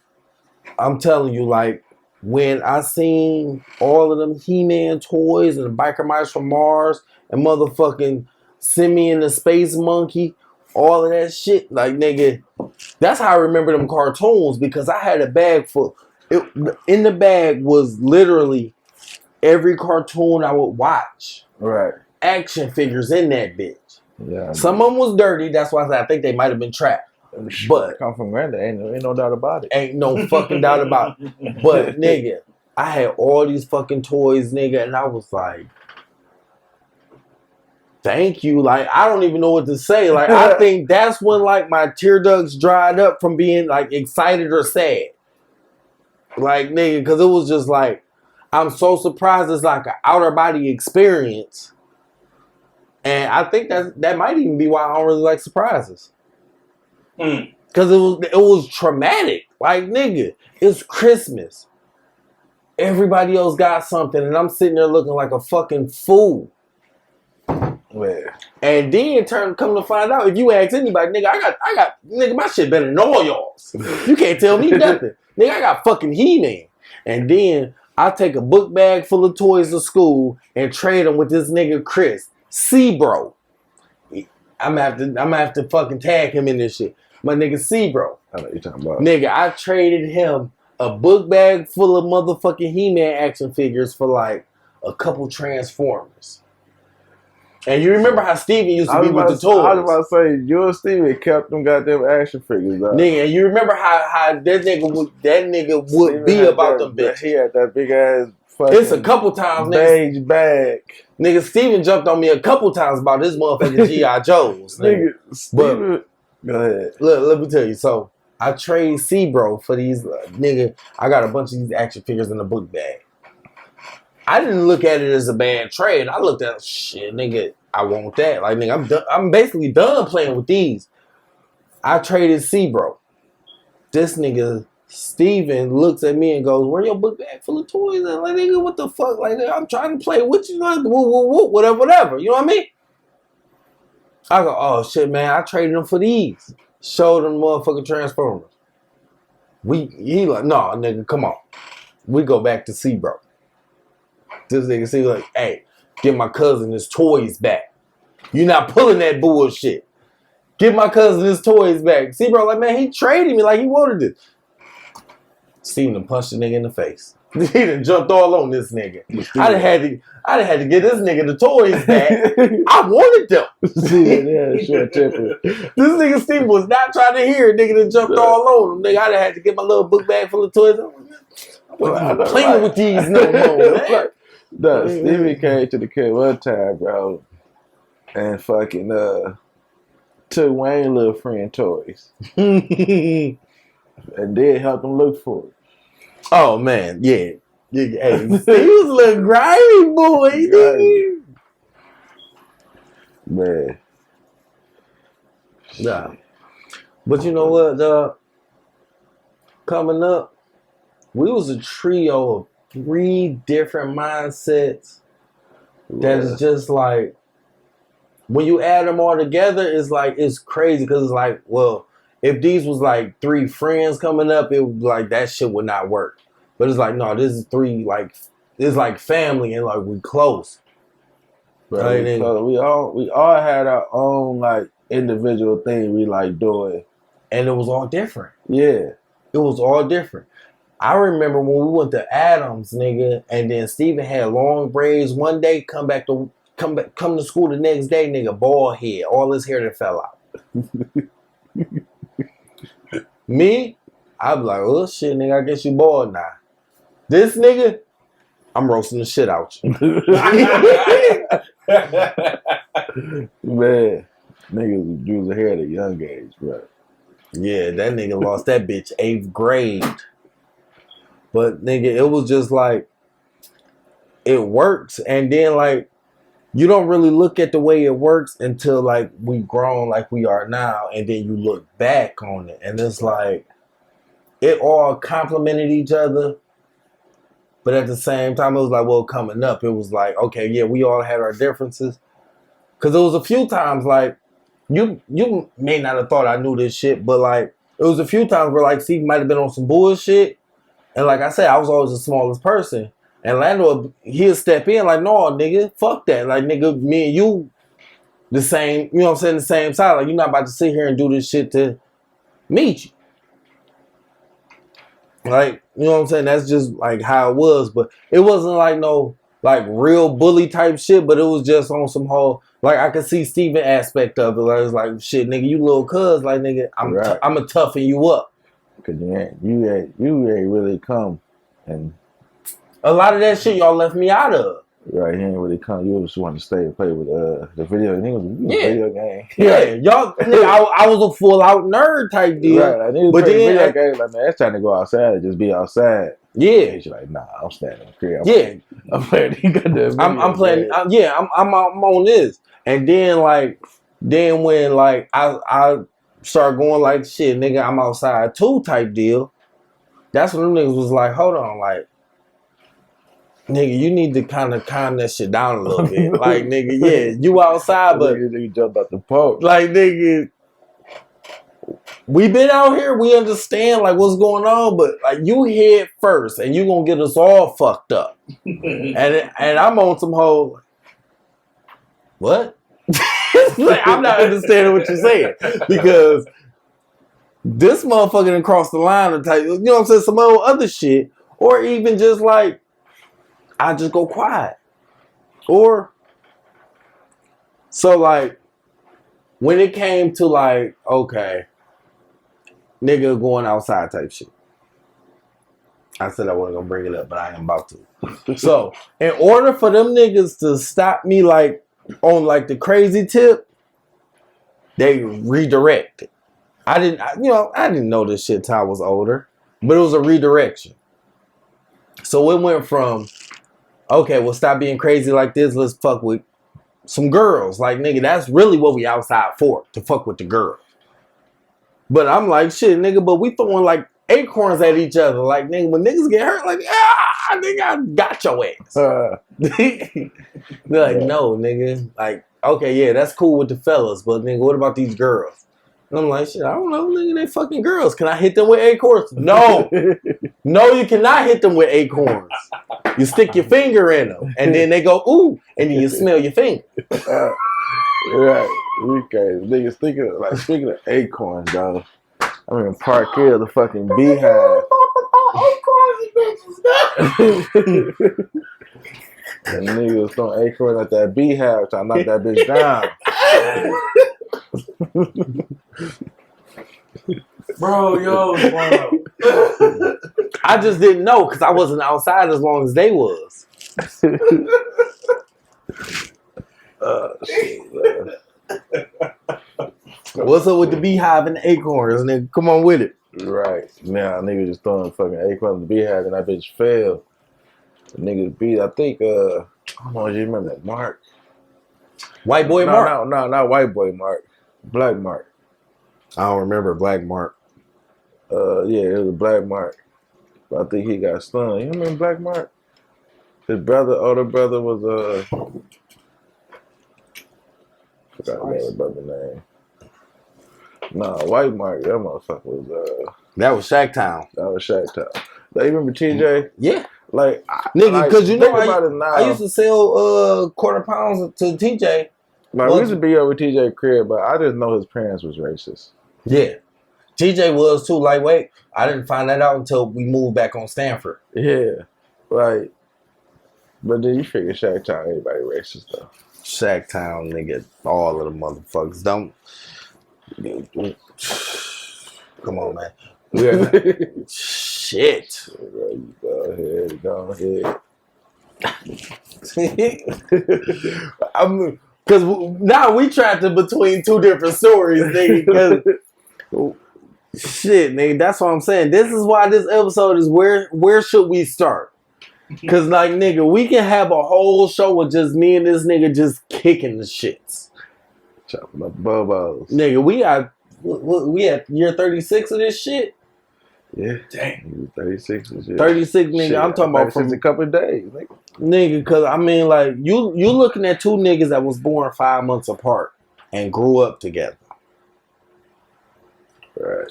I'm telling you, like, when I seen all of them He-Man toys and the biker mice from Mars and motherfucking Simeon the Space Monkey, all of that shit, like, nigga, that's how I remember them cartoons, because I had a bag full. In the bag was literally every cartoon I would watch. Right. Action figures in that bitch. Yeah. Some of them was dirty. That's why I think they might have been trapped. But come from granddad, ain't no doubt about it. Ain't no fucking doubt about it. But nigga, I had all these fucking toys, nigga, and I was like, thank you. Like, I don't even know what to say. Like, I think that's when, like, my tear ducts dried up from being, like, excited or sad. Like, nigga, because it was just like, I'm so surprised. It's like an outer body experience. And I think that might even be why I don't really like surprises. Because it was traumatic. Like, nigga, it's Christmas. Everybody else got something, and I'm sitting there looking like a fucking fool. Man. And then come to find out, if you ask anybody, nigga, I got, nigga, my shit better than all y'all's. You can't tell me nothing. Nigga, I got fucking He-Man. And then I take a book bag full of toys to school and trade them with this nigga Chris, C-Bro. I'm gonna have to fucking tag him in this shit. My nigga C-Bro. I know what you're talking about. Nigga, I traded him a book bag full of motherfucking He-Man action figures for like a couple Transformers. And you remember how Steven used to be with the toys. I was about to say, you and Steven kept them goddamn action figures out. Nigga, and you remember how that nigga would be about them bitches. He had that big ass fucking It's a couple times, beige bag. Nigga, Steven jumped on me a couple times about this motherfucking G.I. Joes. Nigga, Steven, go ahead. Look, let me tell you. So, I trade C-Bro for these, nigga, I got a bunch of these action figures in the book bag. I didn't look at it as a bad trade. I looked at, shit, nigga, I want that. Like, nigga, I'm basically done playing with these. I traded C-Bro. This nigga, Steven, looks at me and goes, where your book bag full of toys? And like, nigga, what the fuck? Like, nigga, I'm trying to play with you. Like, whatever. You know what I mean? I go, oh, shit, man, I traded them for these. Showed them motherfucking Transformers. He like, no, nigga, come on. We go back to C-Bro. This nigga see like, hey, give my cousin his toys back. You not pulling that bullshit. Give my cousin his toys back. C-Bro like, man, he traded me like he wanted it. Steven done punched the nigga in the face. He done jumped all on this nigga. I done had to get this nigga the toys back. I wanted them. Yeah, short temper. This nigga Steven was not trying to hear it. Nigga done jumped all on him. Nigga, I done had to get my little book bag full of toys. I wasn't playing with these no more, man. No, Stevie came to the crib one time, bro, and fucking took Wayne's little friend toys and did help him look for it. Oh man, yeah. Hey, he was a little grimy boy. Grimy. Man. Nah. But you know what? Coming up, we was a trio of 3 different mindsets. That is just like when you add them all together, it's crazy because it's like, well, if these was like 3 friends coming up, it would like that shit would not work. But it's like, no, this is 3 like it's like family and like we close. Right? We all had our own like individual thing we like doing, and it was all different. Yeah, it was all different. I remember when we went to Adams, nigga, and then Steven had long braids one day, come to school the next day, nigga, bald head, all his hair that fell out. Me, I'd be like, oh shit, nigga, I guess you bald now. This nigga, I'm roasting the shit out you. Man, niggas drew the hair at a young age, bro. Yeah, that nigga lost that bitch 8th grade. But nigga, it was just like, it works. And then like, you don't really look at the way it works until like we grown like we are now. And then you look back on it. And it's like, it all complemented each other. But at the same time, it was like, well, coming up, it was like, okay, yeah, we all had our differences. Because it was a few times like, you may not have thought I knew this shit, but like, it was a few times where like Steve might have been on some bullshit. And like I said, I was always the smallest person. And Lando, he'll step in like, no, nigga, fuck that. Like, nigga, me and you, the same, you know what I'm saying, the same side. Like, you're not about to sit here and do this shit to meet you. Like, you know what I'm saying? That's just like how it was. But it wasn't like no, like real bully type shit, but it was just on some whole, like I could see Steven aspect of it. Like, it's like, shit, nigga, you little cuz, like, nigga, I'm a toughen you up. Cause you ain't really come, and a lot of that shit y'all left me out of. Right, he ain't really come. You just want to stay and play with the video. Video game. Yeah, y'all. Nigga, I was a full out nerd type deal. Right, like, but then video game, like, man, it's time to go outside and just be outside. Yeah, he's like, nah, I'm standing in the crib. I'm playing. I'm playing. I'm on this, and then when like I start going like shit, nigga, I'm outside too type deal. That's when them niggas was like, hold on, like, nigga, you need to kind of calm that shit down a little bit. Like, nigga, yeah, you outside, but you jump out the post. Like, nigga, we been out here, we understand like what's going on, but like you head first, and you gonna get us all fucked up. and I'm on some whole. What? Like, I'm not understanding what you're saying because this motherfucker done crossed the line and type, you know what I'm saying, some old other shit, or even just like I just go quiet, or so like when it came to like, okay, nigga going outside type shit. I said I wasn't gonna bring it up, but I am about to. So in order for them niggas to stop me like on like the crazy tip, they redirected. I didn't know this shit till I was older, but it was a redirection. So it went from, okay, well, stop being crazy like this. Let's fuck with some girls. Like, nigga, that's really what we outside for, to fuck with the girls. But I'm like, shit, nigga, but we throwing like acorns at each other. Like, nigga, when niggas get hurt, like, nigga, I got your ass. They're like, no, nigga. Like, okay, yeah, that's cool with the fellas, but nigga, what about these girls? And I'm like, shit, I don't know, nigga, they fucking girls. Can I hit them with acorns? No. No, you cannot hit them with acorns. You stick your finger in them, and then they go, ooh, and then you smell your finger. Right. Okay. Niggas speaking of acorns, dog. I mean, Park Hill, the fucking beehive. And niggas was throwing acorns at that beehive trying to knock that bitch down. Bro, yo, I just didn't know because I wasn't outside as long as they was. What's up with the beehive and the acorns, nigga? Come on with it. Right. Now, niggas just throwing fucking acorns in the beehive and that bitch fell. The niggas beat, I think, I don't know if you remember that Mark. White boy Mark? No, not white boy Mark. Black Mark. I don't remember Black Mark. Yeah, it was a Black Mark. I think he got stunned. You remember Black Mark? His older brother was forgot his older brother's name. Nah, White Mark. That motherfucker was That was Shacktown. that was Shaq Town. Like, you remember TJ? Yeah. Like, Nigga, because you know think about it now. I used to sell quarter pounds to TJ. Like, we used to be over TJ crib, but I just know his parents was racist. Yeah. TJ was too lightweight. I didn't find that out until we moved back on Stanford. Yeah. Like, but then you figure Shaq Town, everybody racist though. Shacktown, nigga. All of the motherfuckers. Don't. Come on, man. We are not. Shit. Go ahead. Because now we trapped in between two different stories, nigga. Shit, nigga. That's what I'm saying. This is why this episode is where should we start? Because, like, nigga, we can have a whole show with just me and this nigga just kicking the shits. Chopping up bubbles. Nigga, we at year 36 of this shit? Yeah. Dang. 36 and shit. 36, nigga. Shit, I'm talking about from a couple of days. Nigga, because, I mean, like, you looking at two niggas that was born 5 months apart and grew up together. Right.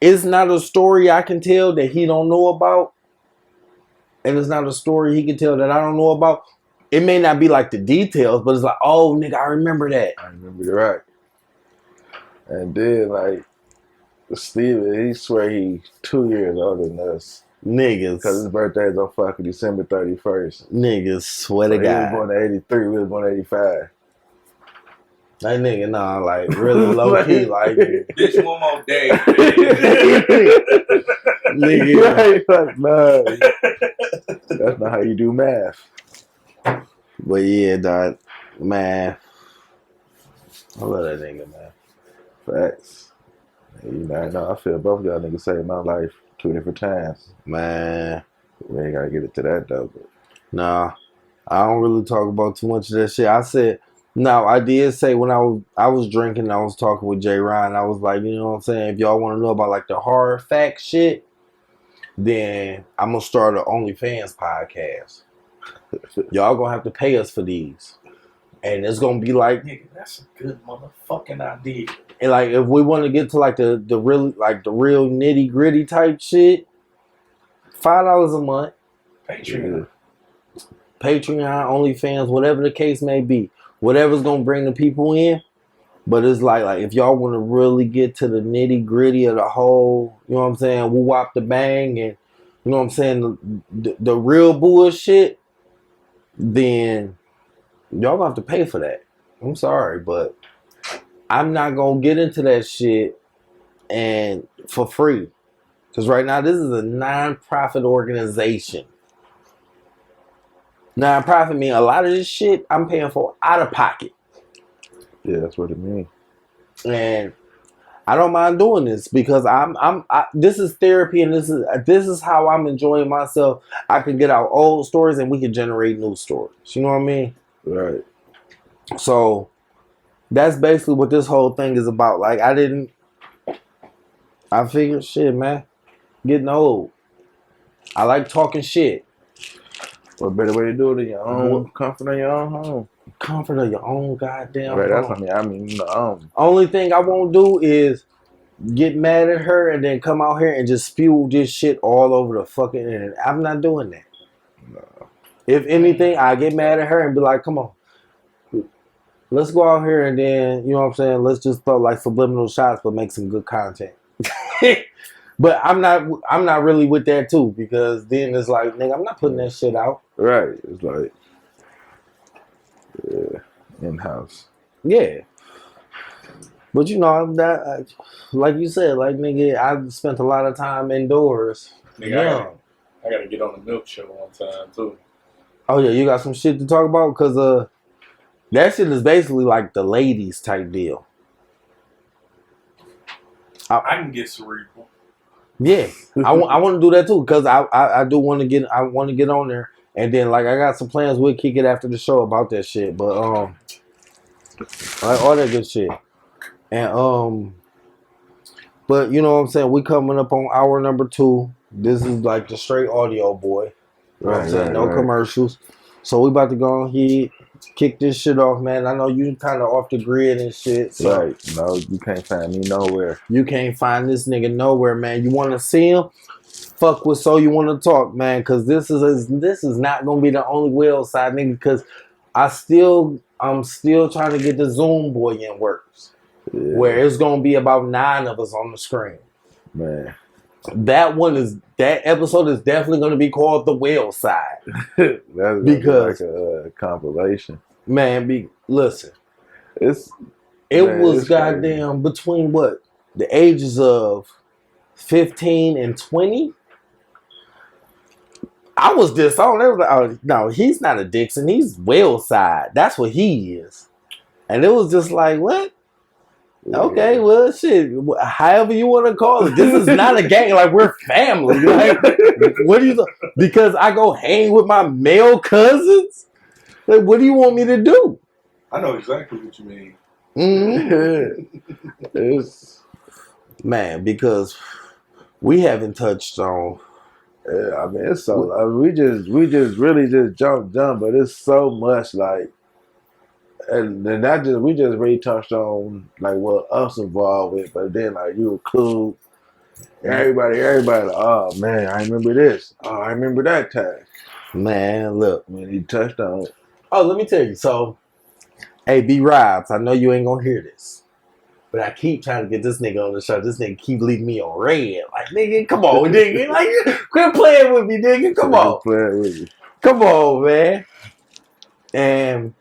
It's not a story I can tell that he don't know about. And it's not a story he can tell that I don't know about. It may not be like the details, but it's like, oh, nigga, I remember that. I remember you're right. And then, like, Steven, he swear he 2 years older than us. Niggas. Because his birthday is on fucking December 31st. Niggas, swear to He was God. born in 83, we was born in 85. That nigga, nah, like, really low key, like. Bitch, one more day. Nigga. Right, like, nah. That's not how you do math. But yeah, dog, man. I love that nigga, man. Facts. You know, I feel both of y'all niggas saved my life 2 different times. Man. We ain't gotta get into that though. But. Nah, I don't really talk about too much of that shit. I said, no, I did say when I was drinking, I was talking with Jay Ryan. I was like, you know what I'm saying? If y'all want to know about like the hard fact shit, then I'm gonna start an OnlyFans podcast. Y'all gonna have to pay us for these, and it's gonna be like, Nigga, that's a good motherfucking idea. and like if we want to get to like the real nitty gritty type shit, $5 a month. Patreon. Patreon, OnlyFans, whatever the case may be. Whatever's gonna bring the people in. But it's like if y'all want to really get to the nitty gritty of the whole, you know what I'm saying, woo wop the bang, and you know what I'm saying, the real bullshit, then y'all gonna have to pay for that. I'm sorry, but I'm not gonna get into that shit and for free. Because right now this is a non-profit organization. Non-profit mean a lot of this shit I'm paying for out of pocket. Yeah, that's what it means. And I don't mind doing this because this is therapy, and this is how I'm enjoying myself. I can get out old stories and we can generate new stories. You know what I mean? Right. So that's basically what this whole thing is about. Like I figured shit, man. Getting old. I like talking shit. What better way to do it in your own comfort in your own home? Comfort of your own goddamn Right, that's home. what I mean. Only thing I won't do is get mad at her and then come out here and just spew this shit all over the fucking internet. I'm not doing that. No. If anything, I get mad at her and be like, come on. Let's go out here and then, you know what I'm saying, let's just throw like subliminal shots but make some good content. But I'm not really with that too, because then it's like, nigga, I'm not putting that shit out. Right. It's like, yeah, in-house. Yeah. But you know, that like you said, like nigga, I spent a lot of time indoors. Nigga, I gotta get on the milk show one time too. Oh yeah, you got some shit to talk about? Cause that shit is basically like the ladies type deal. I can get cerebral. Yeah, I want to do that too, because I do want to get on there, and then like I got some plans. We'll kick it after the show about that shit, but like all that good shit, and But you know what I'm saying? We coming up on hour number 2. This is like the straight audio, boy. You know what I'm saying? No commercials. So we about to go ahead, kick this shit off, man. I know you kind of off the grid and shit. So Right. No, you can't find me nowhere. you can't find this nigga nowhere, man. You want to see him? Fuck with So You Want to Talk, man. Because this is not going to be the only well side, nigga. Because I'm still trying to get the Zoom boy in works. Yeah. Where it's going to be about 9 of us on the screen. Man. That episode is definitely going to be called The Whale Side. That's because like a compilation. Man, listen. It was goddamn crazy. Between what? The ages of 15 and 20? I was disowned. It was like, oh, no, he's not a Dixon. He's Whale Side. That's what he is. And it was just like, what? Okay, well, shit. However you want to call it. This is not a gang. Like, we're family. Like, what do you? Because I go hang with my male cousins. Like, what do you want me to do? I know exactly what you mean. Man, because we haven't touched on. I mean, it's so we just really just jump, but it's so much like. And not just we just really touched on like what us involved with, but then like you include everybody like, oh man, I remember this. Oh, I remember that time. Man, look. When he touched on it. Oh, let me tell you. So, hey, B Robs, I know you ain't gonna hear this. But I keep trying to get this nigga on the show. This nigga keep leaving me on red. Like, nigga, come on, nigga. Like, quit playing with me, nigga. Come on. Playing with you. Come on, man. And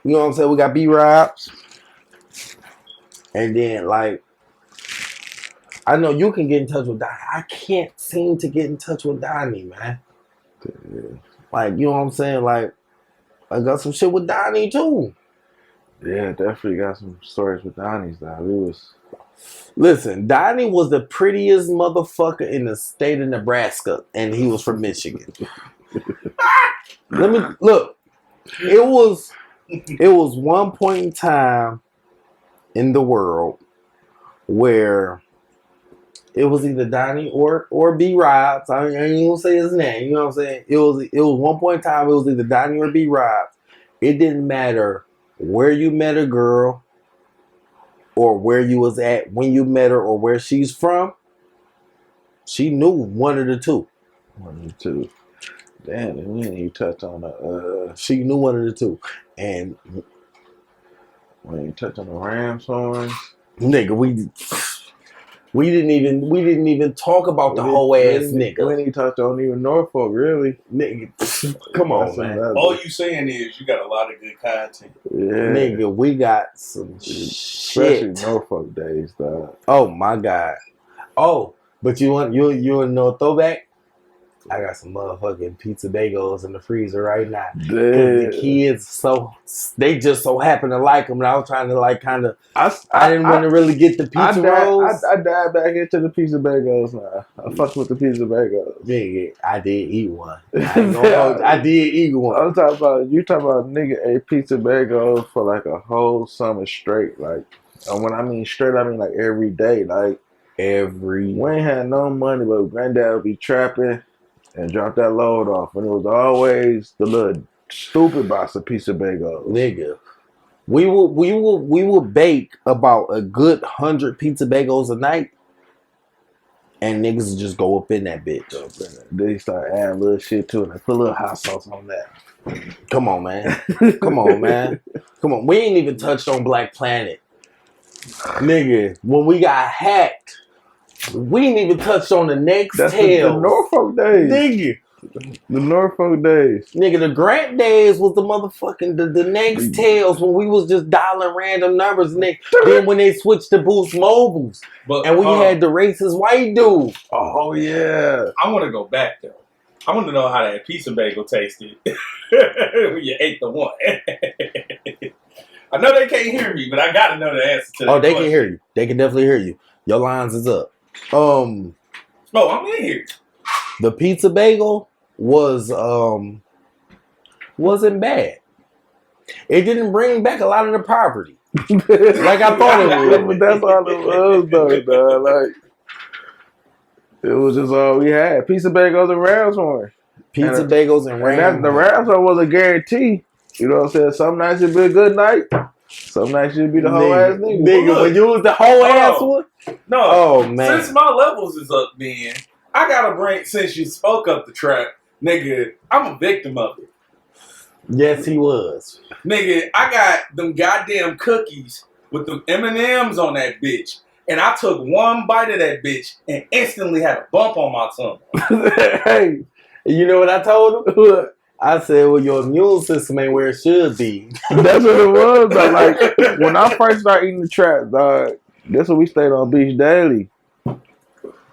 you know what I'm saying? We got B-Robs. And then, like, I know you can get in touch with Donnie. I can't seem to get in touch with Donnie, man. Yeah. Like, you know what I'm saying? Like, I got some shit with Donnie, too. Yeah, definitely got some stories with Donnie's, though. Listen, Donnie was the prettiest motherfucker in the state of Nebraska, and he was from Michigan. Let me, look. It was one point in time in the world where it was either Donnie or B Robs. I ain't gonna say his name. You know what I'm saying? It was one point in time. It was either Donnie or B Robs. It didn't matter where you met a girl, or where you was at when you met her, or where she's from. She knew one of the two. One of the two. Damn, and we didn't even touch on the. She knew one of the two, and when you touch on the Rams horns, nigga, we didn't even talk about the whole ass nigga. We didn't even touch on even Norfolk, really. Nigga, come on, man. All you saying is you got a lot of good content. Yeah, nigga, we got some especially shit. Norfolk days, dog. Oh my god. Oh, but you know a throwback? I got some motherfucking pizza bagels in the freezer right now. Because the kids, they just so happen to like them. And I was trying to like kind of, I didn't want to really get the pizza rolls. I dive back into the pizza bagels now. I fuck with the pizza bagels. Yeah, I did eat one. I did eat one. I'm talking about, you talking about nigga ate pizza bagels for like a whole summer straight. Like, and when I mean straight, I mean like every day. Like, we ain't had no money, but granddad would be trapping and drop that load off. And it was always the little stupid box of pizza bagels. Nigga. We will bake about a good 100 pizza bagels a night. And niggas just go up in that bitch. They start adding little shit to it. They put a little hot sauce on that. Come on, man. Come on, man. Come on. We ain't even touched on Black Planet. Nigga, when we got hacked, we ain't even touched on the next tales. The Norfolk days. Nigga. The Norfolk days. Nigga, the Grant days was the motherfucking, the next tales when we was just dialing random numbers. Nigga. Then when they switched to Boost Mobiles. And we had the racist white dude. Oh, yeah. I want to go back, though. I want to know how that pizza bagel tasted when you ate the one. I know they can't hear me, but I got to know the answer to that. Oh, they can hear you. They can definitely hear you. Your lines is up. Oh, I'm in here. The pizza bagel wasn't bad. It didn't bring back a lot of the poverty. Like I thought it would. But that's all it was, though, dog. Like, it was just all we had. Pizza bagels and Rams horn. Pizza bagels and Rams. The Rams horn was a guarantee. You know what I'm saying? Some nights it'd be a good night. Some nights it'd be the whole ass nigga. Nigga, when you was the whole ass one? No. Oh, man. Since my levels is up, man, I gotta bring, since you spoke up the trap, nigga, I'm a victim of it. Yes, he was. Nigga, I got them goddamn cookies with them M&Ms on that bitch. And I took one bite of that bitch and instantly had a bump on my tongue. Hey, you know what I told him? I said, well, your immune system ain't where it should be. That's what it was. Though. Like, when I first started eating the trap, dog, that's when we stayed on Beach Daily.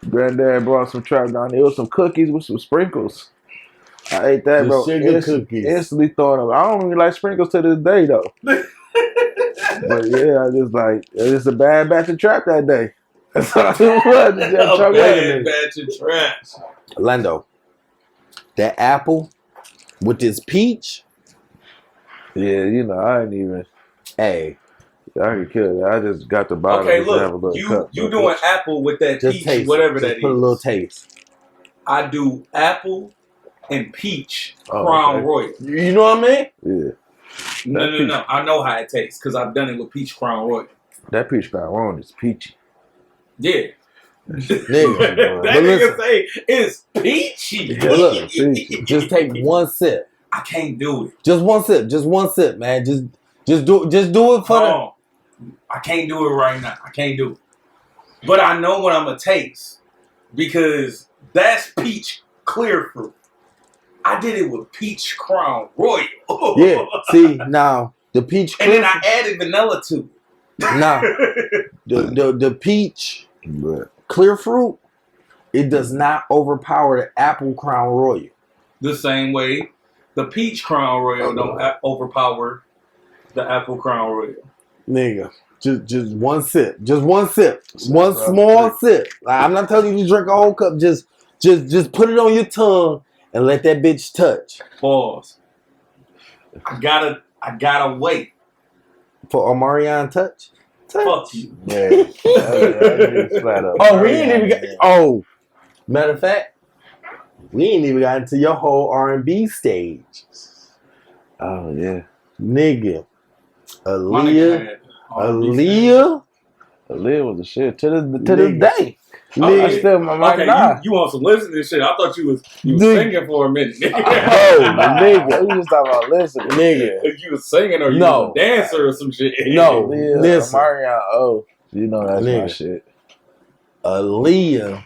Granddad brought some trap down there. It was some cookies with some sprinkles. I ate that, The bro. sugar cookies. Instantly throwing them. I don't even like sprinkles to this day, though. But yeah, I just like, it was a bad batch of trap that day. That's all it was. Just A bad chocolate. batch of trash. Lando, that apple with this peach, Yeah, you know, I ain't even, hey, I could kill it. I just got the bottle. Okay, just to have a look, little cup, you bro. doing apple with that just peach, taste whatever it. that Just is. put a little taste. I do apple and peach Oh, Crown okay. Royal. You know what I mean? Yeah. No. I know how it tastes because I've done it with peach Crown Royal. That peach crown wrong is peachy. Yeah. Nigga, that but nigga listen, say it's peachy. but look, peachy. just take one sip. I can't do it. Just one sip, man. Just do it for the. No, I can't do it right now. I can't do it. But I know what I'm gonna taste because that's peach clear fruit. I did it with peach Crown Royal. Yeah. See now the peach. And then I added vanilla to it. Now the peach But clear fruit, it does not overpower the apple Crown Royal. The same way the peach Crown Royal don't overpower the apple Crown Royal. Nigga, just one sip. Just one sip. One bro. small sip. Like, I'm not telling you to drink a whole cup. Just put it on your tongue and let that bitch touch. Pause. I gotta wait. For Omarion touch? Fuck you. yeah, I just flat up. Oh, we ain't even got. Oh, matter of fact, we ain't even got into your whole R&B stage, Oh yeah, nigga. My Aaliyah, nigga had R&B Aaliyah, Aaliyah was the shit to this Nigga. day. Okay. I still might Okay, die. you want some listening shit? I thought you was Nigga. singing for a minute. oh, Nigga, we just talking about listening. nigga. If you was singing or you No. was a dancer or some shit. No. Aaliyah, Listen. Marion, oh, you know that's my Nigga. shit. Aaliyah.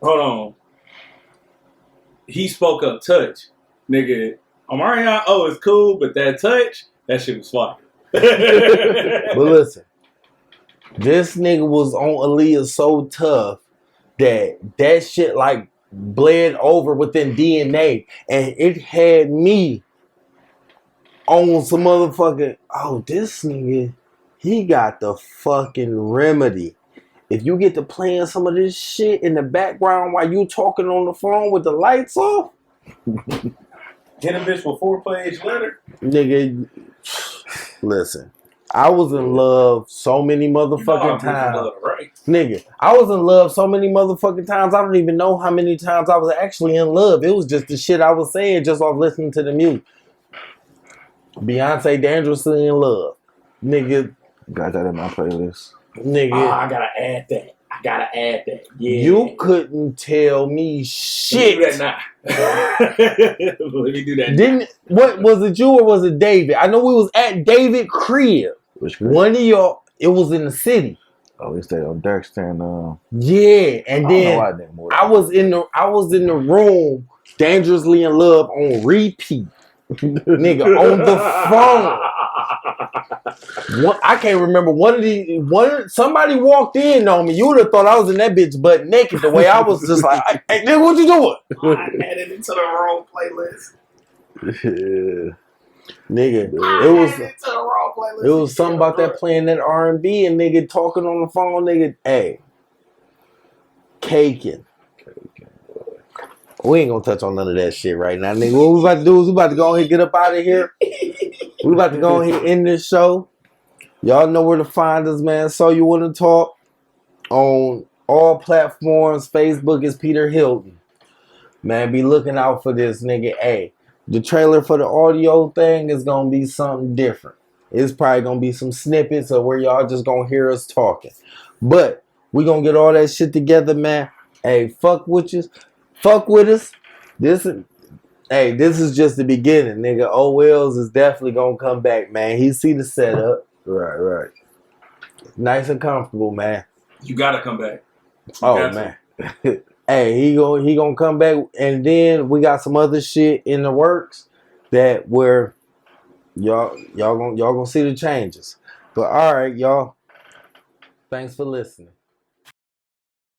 Hold on. He spoke up touch. Nigga, Omarion, it's cool, but that touch, that shit was fire. But listen, this nigga was on Aaliyah so tough that shit like bled over within DNA, and it had me on some motherfucking. Oh, this nigga, he got the fucking remedy. If you get to playing some of this shit in the background while you talking on the phone with the lights off, Hit a bitch with 4-page letter. nigga, listen. I was in love so many motherfucking times. Right. Nigga, I was in love so many motherfucking times. I don't even know how many times I was actually in love. It was just the shit I was saying just off listening to the music. Beyonce Dangerously in Love. Nigga, Got that in my playlist. nigga. I gotta add that. Yeah. You couldn't tell me shit. Let me do that now. Let me do that. Didn't what was it you or was it David? I know we was at David crib. Which group? One of y'all, it was in the city. Oh, we stayed on Darkstand. Yeah, and then I don't know why I was in the room, Dangerously in Love on repeat. Nigga, on the phone. I can't remember somebody walked in on me. You would have thought I was in that bitch butt naked the way I was just like, hey, nigga, what you doing? I added it to the wrong playlist. Yeah. Nigga, I it was added it to the wrong playlist. it was something about that playing that R&B and nigga talking on the phone, nigga, hey. Caking. We ain't gonna touch on none of that shit right now, nigga. What we about to do is we about to go ahead and get up out of here. We about to go ahead and end this show. Y'all know where to find us, man. So You Want to Talk on all platforms. Facebook is Peter Hilton. Man, be looking out for this nigga. Hey, the trailer for the audio thing is gonna be something different. It's probably gonna be some snippets of where y'all just gonna hear us talking. But we gonna get all that shit together, man. Hey, fuck with you. Fuck with us. This is just the beginning, nigga. O Wells is definitely gonna come back, man. He see the setup. Right. Nice and comfortable, man. You gotta come back. Man. Hey, he gonna come back, and then we got some other shit in the works that where y'all gonna see the changes. But all right, y'all. Thanks for listening.